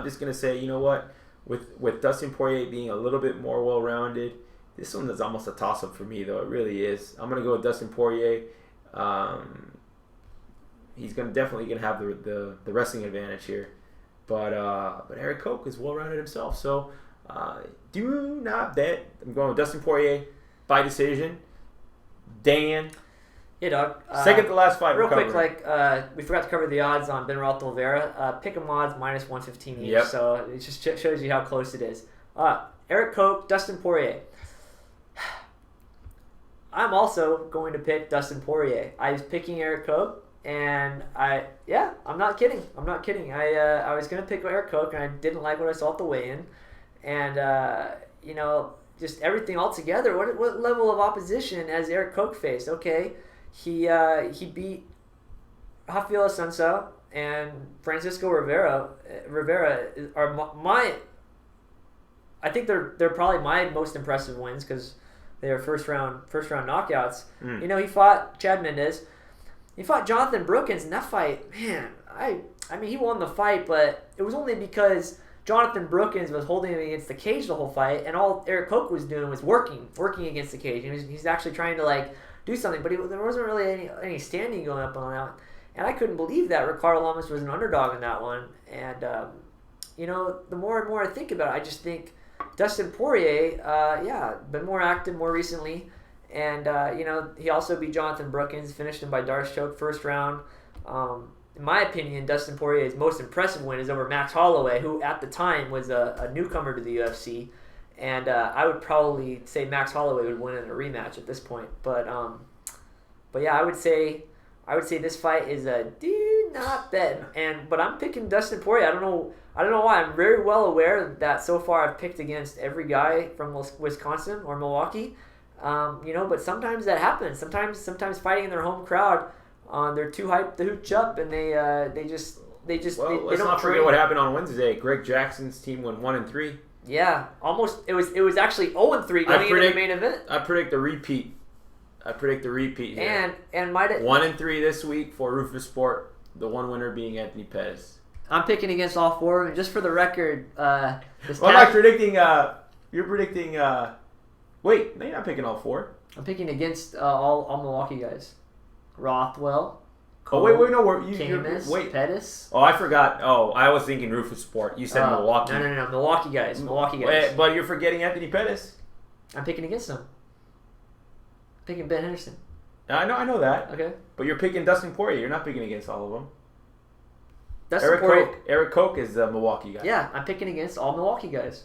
S1: just going to say, you know what? With Dustin Poirier being a little bit more well-rounded, this one is almost a toss-up for me, though. It really is. I'm going to go with Dustin Poirier. He's definitely gonna have the wrestling advantage here. But Erik Koch is well-rounded himself. So do not bet. I'm going with Dustin Poirier by decision. Dan.
S2: Yeah, dog.
S1: Second to last fight.
S2: Real quick, we forgot to cover the odds on Ben Rothwell Vera. Pick 'em odds minus 115 each.
S1: Yep.
S2: So it just shows you how close it is. Erik Koch, Dustin Poirier. I'm also going to pick Dustin Poirier. I was picking Erik Koch, and I'm not kidding. I was going to pick Erik Koch, and I didn't like what I saw at the weigh-in. And, just everything all together. What level of opposition has Erik Koch faced? Okay, he beat Rafael Assunção and Francisco Rivera are I think they're probably my most impressive wins because they are first round knockouts. He fought Chad Mendes. He fought Jonathan Brookins in that fight. Man, I mean he won the fight, but it was only because Jonathan Brookins was holding him against the cage the whole fight, and all Erik Koch was doing was working against the cage. He's actually trying to do something, but there wasn't really any standing going up on that one. And I couldn't believe that Ricardo Lamas was an underdog in that one. And the more and more I think about it, I just think Dustin Poirier, been more active more recently, and he also beat Jonathan Brookins, finished him by Darce choke first round. In my opinion, Dustin Poirier's most impressive win is over Max Holloway, who at the time was a newcomer to the UFC, and I would probably say Max Holloway would win in a rematch at this point. But yeah, I would say this fight is a do not bet, but I'm picking Dustin Poirier. I don't know why. I'm very well aware that so far I've picked against every guy from Wisconsin or Milwaukee. But sometimes that happens. Sometimes fighting in their home crowd, they're too hyped to hooch up, and they just
S1: let's
S2: don't
S1: not forget what happened on Wednesday. Greg Jackson's team went 1-3.
S2: Yeah, almost. It was actually 0-3 going into the main event.
S1: I predict the repeat. Here.
S2: And might
S1: 1-3 this week for Rufus Sport. The one winner being Anthony Pettis.
S2: I'm picking against all four of them. Just for the record,
S1: I'm not predicting. You're predicting. Wait, no, you're not picking all four.
S2: I'm picking against all Milwaukee guys. Rothwell.
S1: Koch, wait, no,
S2: Camus,
S1: wait.
S2: Pettis.
S1: Oh, I forgot. Oh, I was thinking Rufus Sport. You said Milwaukee.
S2: No, Milwaukee guys.
S1: Wait, but you're forgetting Anthony Pettis.
S2: I'm picking against him. Picking Ben Henderson.
S1: I know that.
S2: Okay.
S1: But you're picking Dustin Poirier. You're not picking against all of them.
S2: Poirier.
S1: Erik Koch is the Milwaukee guy.
S2: Yeah, I'm picking against all Milwaukee guys.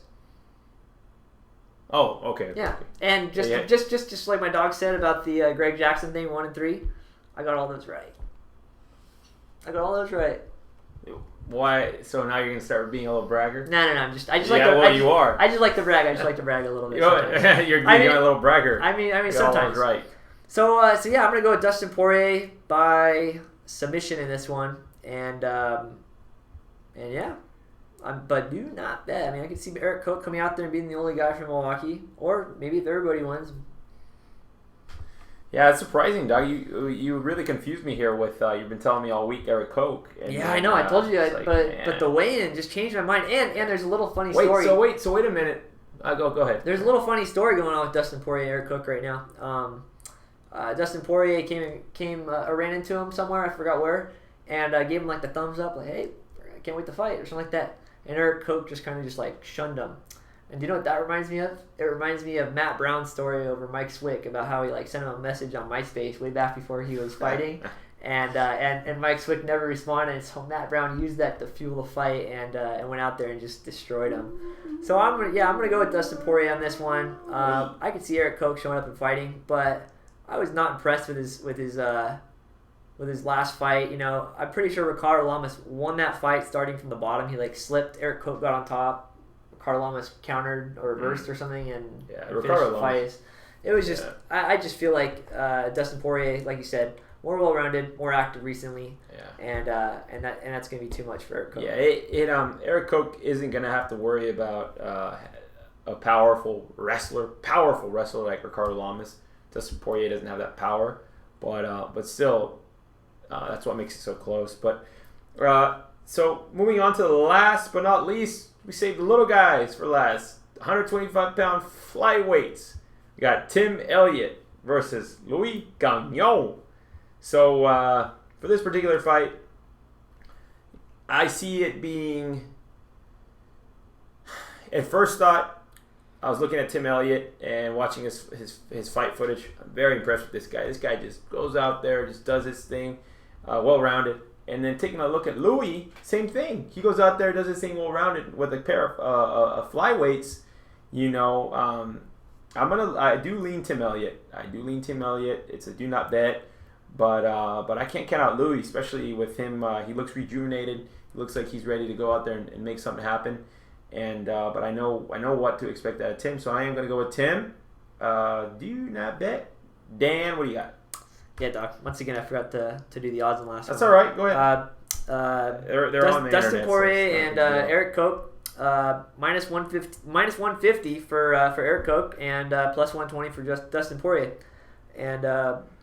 S1: Oh, okay.
S2: Yeah,
S1: okay.
S2: And just like my dog said about the Greg Jackson thing, 1-3, I got all those right.
S1: Why? So now you're gonna start being a little bragger?
S2: No.
S1: You are.
S2: I just like to brag. I just like to brag a little bit.
S1: You're a little bragger.
S2: I mean,
S1: you're
S2: sometimes.
S1: Right.
S2: So yeah, I'm gonna go with Dustin Poirier by submission in this one, and yeah. But do not bet. I mean, I can see Erik Koch coming out there and being the only guy from Milwaukee, or maybe if everybody wins.
S1: Yeah, it's surprising, Doug. You really confused me here with you've been telling me all week Erik Koch.
S2: Yeah, I know. I told you, but the weigh-in just changed my mind. And there's a little funny story.
S1: So wait a minute. Go ahead.
S2: There's a little funny story going on with Dustin Poirier and Erik Koch right now. Dustin Poirier ran into him somewhere, I forgot where, and gave him the thumbs up, hey, I can't wait to fight or something like that. And Erik Koch just kind of shunned him. And do you know what that reminds me of? It reminds me of Matt Brown's story over Mike Swick about how he sent him a message on MySpace way back before he was fighting, and Mike Swick never responded. So Matt Brown used that to fuel the fight and went out there and just destroyed him. So I'm gonna go with Dustin Poirier on this one. I could see Erik Koch showing up and fighting, but I was not impressed with his last fight. I'm pretty sure Ricardo Lamas won that fight starting from the bottom. He slipped. Erik Koch got on top. Ricardo Lamas countered or reversed or something and finished the fight. It was just I just feel like Dustin Poirier, like you said, more well-rounded, more active recently. Yeah. And that's gonna be too much for Erik Koch.
S1: Yeah. Erik Koch isn't gonna have to worry about a powerful wrestler like Ricardo Lamas. Dustin Poirier doesn't have that power, but still, that's what makes it so close. But so moving on to the last but not least, we saved the little guys for last. 125-pound flyweights. We got Tim Elliott versus Louis Gagnon. So for this particular fight, I see it being. At first thought, I was looking at Tim Elliott and watching his fight footage. I'm very impressed with this guy. This guy just goes out there, just does his thing, well-rounded. And then taking a look at Louis, same thing. He goes out there, does his thing well-rounded with a pair of flyweights. I do lean Tim Elliott. It's a do not bet, but I can't count out Louis, especially with him. He looks rejuvenated. He looks like he's ready to go out there and make something happen. And but I know what to expect out of Tim, so I am going to go with Tim. Do not bet. Dan, what do you got?
S2: Yeah, Doc. Once again, I forgot to do the odds on last one.
S1: That's all right. Go ahead.
S2: They're on the Dustin Poirier and Erik Koch. Minus 150 for Erik Koch and plus 120 for Dustin Poirier. And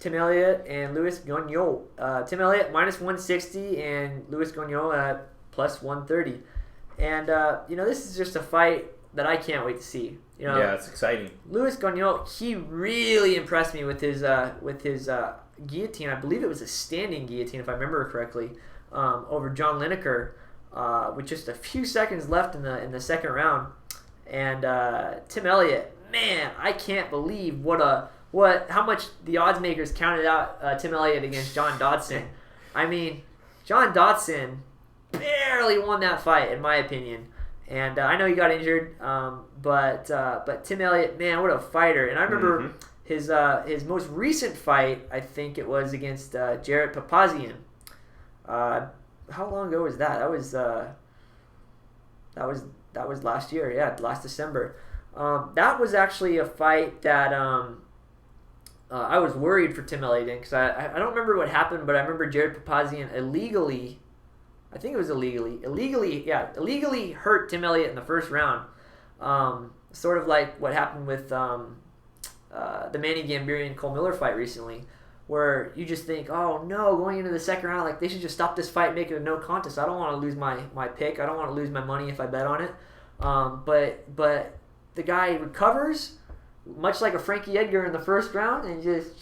S2: Tim Elliott and Louis Gaudinot. Tim Elliott minus 160 and Louis Gaudinot at plus 130. And this is just a fight that I can't wait to see.
S1: Yeah, it's exciting.
S2: Louis Gaudinot, he really impressed me with his guillotine. I believe it was a standing guillotine, if I remember correctly, over John Lineker, with just a few seconds left in the second round. And Tim Elliott, man, I can't believe how much the odds makers counted out Tim Elliott against John Dodson. I mean, John Dodson barely won that fight, in my opinion. And I know he got injured, but Tim Elliott, man, what a fighter! And I remember his most recent fight. I think it was against Jarrett Papazian. How long ago was that? That was last year. Yeah, last December. That was actually a fight that I was worried for Tim Elliott in, because I don't remember what happened, but I remember Jarrett Papazian illegally hurt Tim Elliott in the first round. Sort of like what happened with the Manny Gambier Cole Miller fight recently, where you just think, oh no, going into the second round, like they should just stop this fight, make it a no contest. I don't want to lose my pick. I don't want to lose my money if I bet on it. But the guy recovers, much like a Frankie Edgar in the first round, and just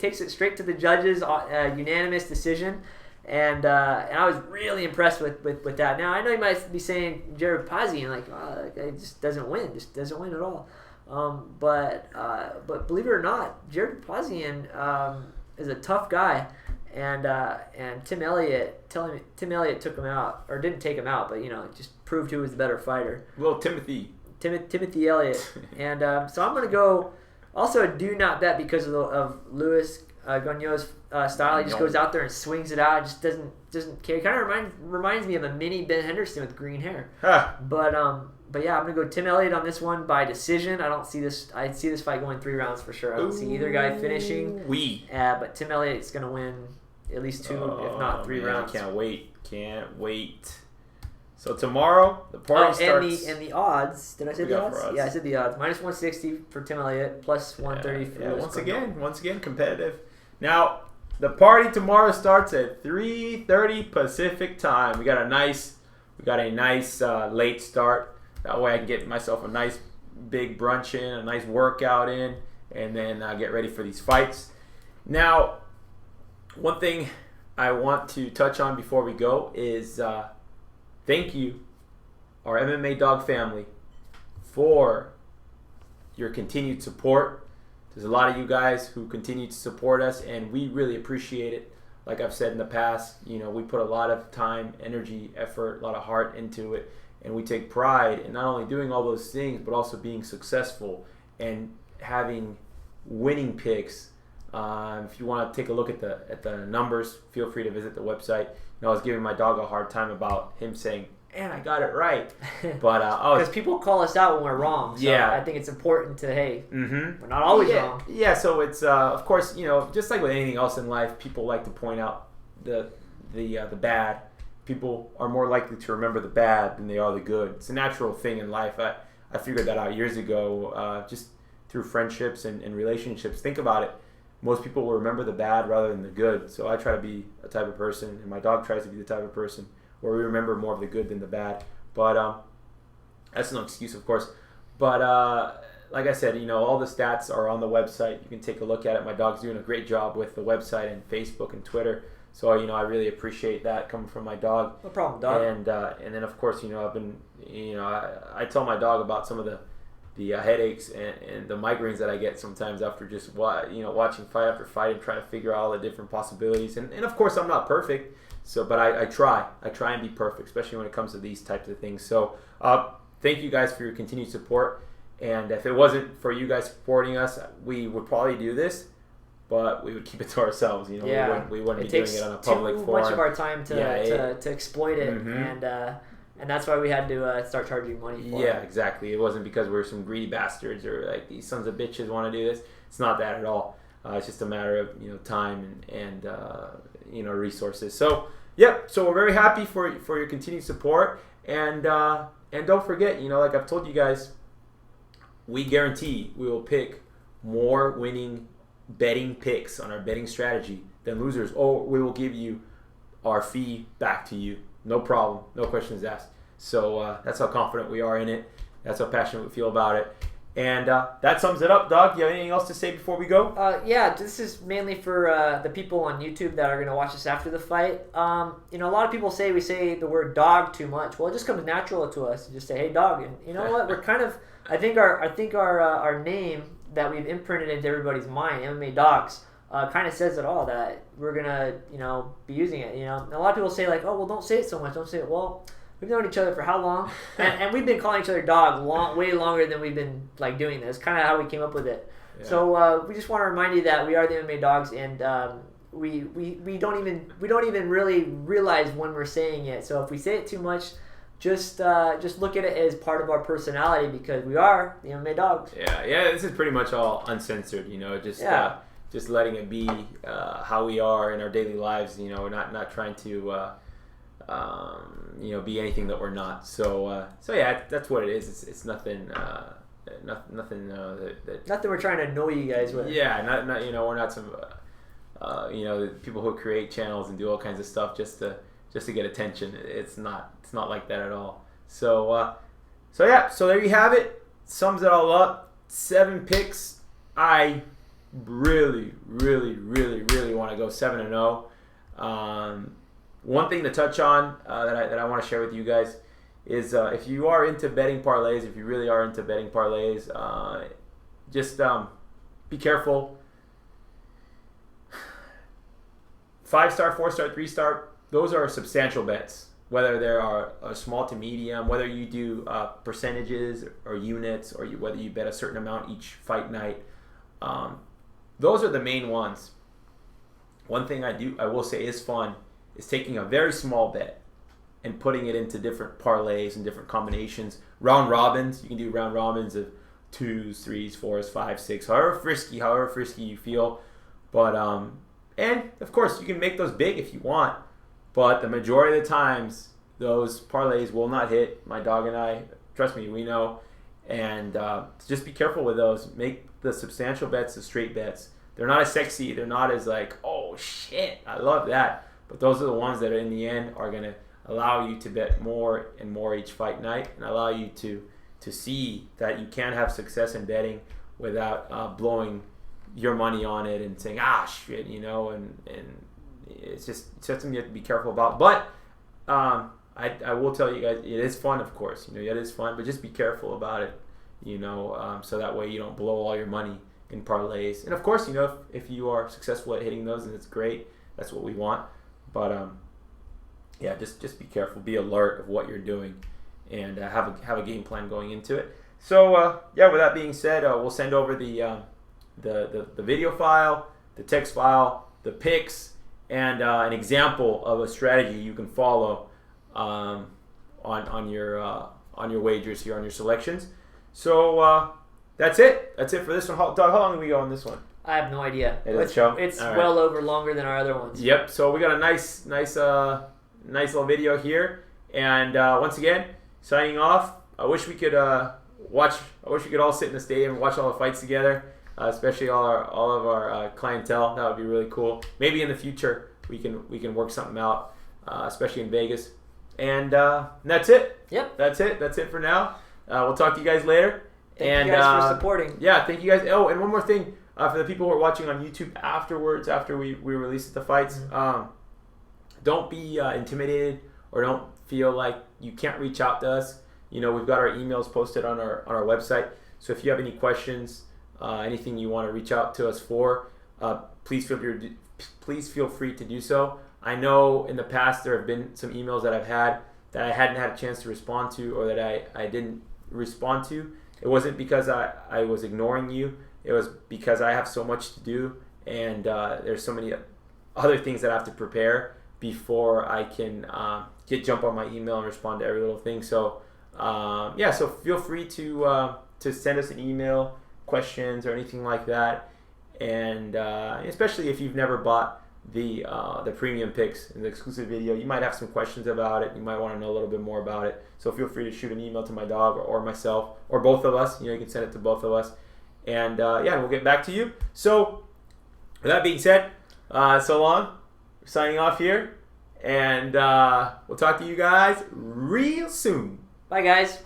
S2: takes it straight to the judges, unanimous decision. And I was really impressed with that. Now, I know you might be saying Jared Pazian, like, that guy just doesn't win at all. But believe it or not, Jared Pazian is a tough guy, and Tim Elliott took him out, or didn't take him out, but just proved who was the better fighter.
S1: Well, Timothy
S2: Elliott, and so I'm gonna go. Also, a do not bet because of Louis Gaudinot's style. He just goes out there and swings it out. Just doesn't care. Kind of reminds me of a mini Ben Henderson with green hair. But yeah, I'm gonna go Tim Elliott on this one by decision. I see this fight going 3 rounds for sure. I don't see either guy finishing. But Tim Elliott's gonna win at least 2, if not 3 rounds.
S1: Can't wait. So tomorrow the party starts.
S2: And the odds. Did I say the odds? Yeah, I said the odds. Minus 160 for Tim Elliott, plus 130 for Louis.
S1: Once again, competitive. Now the party tomorrow starts at 3:30 Pacific time. We got a nice late start. That way I can get myself a nice big brunch in, a nice workout in, and then get ready for these fights. Now, one thing I want to touch on before we go is. Thank you, our MMA Dawg family, for your continued support. There's a lot of you guys who continue to support us, and we really appreciate it. Like I've said in the past, we put a lot of time, energy, effort, a lot of heart into it, and we take pride in not only doing all those things, but also being successful and having winning picks. If you want to take a look at the numbers, feel free to visit the website. I was giving my dog a hard time about him saying, "Man, I got it right," but
S2: because people call us out when we're wrong. So yeah, I think it's important to we're not always wrong.
S1: Yeah, so it's of course just like with anything else in life, people like to point out the bad. People are more likely to remember the bad than they are the good. It's a natural thing in life. I figured that out years ago, just through friendships and relationships. Think about it. Most people will remember the bad rather than the good. So I try to be a type of person, and my dog tries to be the type of person where we remember more of the good than the bad. But that's no excuse, of course. But like I said, all the stats are on the website. You can take a look at it. My dog's doing a great job with the website and Facebook and Twitter. So, I really appreciate that coming from my dog.
S2: No problem, dog.
S1: And then, of course, I've been, I tell my dog about some of the headaches and the migraines that I get sometimes after just, watching fight after fight and trying to figure out all the different possibilities. And of course, I'm not perfect. So, but I try. I try and be perfect, especially when it comes to these types of things. So, thank you guys for your continued support. And if it wasn't for you guys supporting us, we would probably do this. But we would keep it to ourselves, we wouldn't be doing it on a public forum. It takes too much
S2: of our time to exploit it, and that's why we had to start charging money for it.
S1: Yeah, exactly. It wasn't because we're some greedy bastards or like these sons of bitches want to do this. It's not that at all. It's just a matter of time and resources. So so we're very happy for your continued support, and don't forget, like I've told you guys, we guarantee we will pick more winning betting picks on our betting strategy than losers, or we will give you our fee back to you. No problem. No questions asked. So that's how confident we are in it. That's how passionate we feel about it. And that sums it up, Doug. You have anything else to say before we go?
S2: This is mainly for the people on YouTube that are going to watch us after the fight. A lot of people say we say the word dog too much. Well, it just comes natural to us to just say, hey, dog. And you know what? We're kind of, I think our name that we've imprinted into everybody's mind, MMA Dawgs, kind of says it all, that we're going to, be using it, And a lot of people say, like, oh, well, don't say it so much. Don't say it. Well, we've known each other for how long? and we've been calling each other dog way longer than we've been, doing this. Kind of how we came up with it. Yeah. So we just want to remind you that we are the MMA Dawgs, and we don't even really realize when we're saying it. So if we say it too much, just look at it as part of our personality, because we are the MMA Dawgs.
S1: Yeah. This is pretty much all uncensored. Just letting it be how we are in our daily lives. We're not trying to be anything that we're not. So that's what it is. It's nothing. Nothing
S2: Nothing we're trying to annoy you guys with.
S1: Yeah, not we're not some people who create channels and do all kinds of stuff just to get attention. It's not like that at all. So there you have it. Sums it all up. 7 picks. I really want to go 7-0. One thing to touch on that I want to share with you guys is if you are into betting parlays, if you really are into betting parlays, just be careful. 5-star, 4-star, 3-star, those are substantial bets. Whether they are small to medium, whether you do percentages or units, or whether you bet a certain amount each fight night, those are the main ones. One thing I will say is fun is taking a very small bet and putting it into different parlays and different combinations. Round robins, you can do round robins of 2s, 3s, 4s, 5s, 6, however frisky you feel. But and of course you can make those big if you want, but the majority of the times those parlays will not hit. My dog and I, trust me, we know. And just be careful with those. Make the substantial bets the straight bets. They're not as sexy. They're not as like, oh shit, I love that. But those are the ones that in the end are going to allow you to bet more and more each fight night, and allow you to see that you can have success in betting without blowing your money on it and saying, shit, and it's just something you have to be careful about. But I will tell you guys, it is fun, of course. It is fun, but just be careful about it, so that way you don't blow all your money in parlays. And of course, if you are successful at hitting those, then it's great. That's what we want. But just be careful, be alert of what you're doing, and have a game plan going into it. So with that being said, we'll send over the video file, the text file, the pics, and an example of a strategy you can follow on your wagers here, on your selections. So that's it. That's it for this one. Doug, how long do we go on this one?
S2: I have no idea.
S1: It's
S2: well over longer than our other ones.
S1: Yep. So we got a nice little video here, and once again, signing off. I wish we could watch. I wish we could all sit in the stadium and watch all the fights together, especially all of our clientele. That would be really cool. Maybe in the future we can work something out, especially in Vegas. And that's it.
S2: Yep.
S1: That's it for now. We'll talk to you guys later.
S2: Thank you guys for supporting.
S1: Yeah, thank you guys. Oh, and one more thing for the people who are watching on YouTube afterwards, after we release the fights, don't be intimidated or don't feel like you can't reach out to us. We've got our emails posted on our website. So if you have any questions, anything you want to reach out to us for, please feel free to do so. I know in the past there have been some emails that I've had that I hadn't had a chance to respond to, or that I didn't respond to. It wasn't because I was ignoring you. It was because I have so much to do, and there's so many other things that I have to prepare before I can jump on my email and respond to every little thing. So so feel free to send us an email, questions or anything like that, and especially if you've never bought the premium picks in the exclusive video, you might have some questions about it. You might want to know a little bit more about it. So feel free to shoot an email to my dog or myself or both of us. You can send it to both of us, and we'll get back to you. So with that being said, so long. We're signing off here, and we'll talk to you guys real soon.
S2: Bye, guys.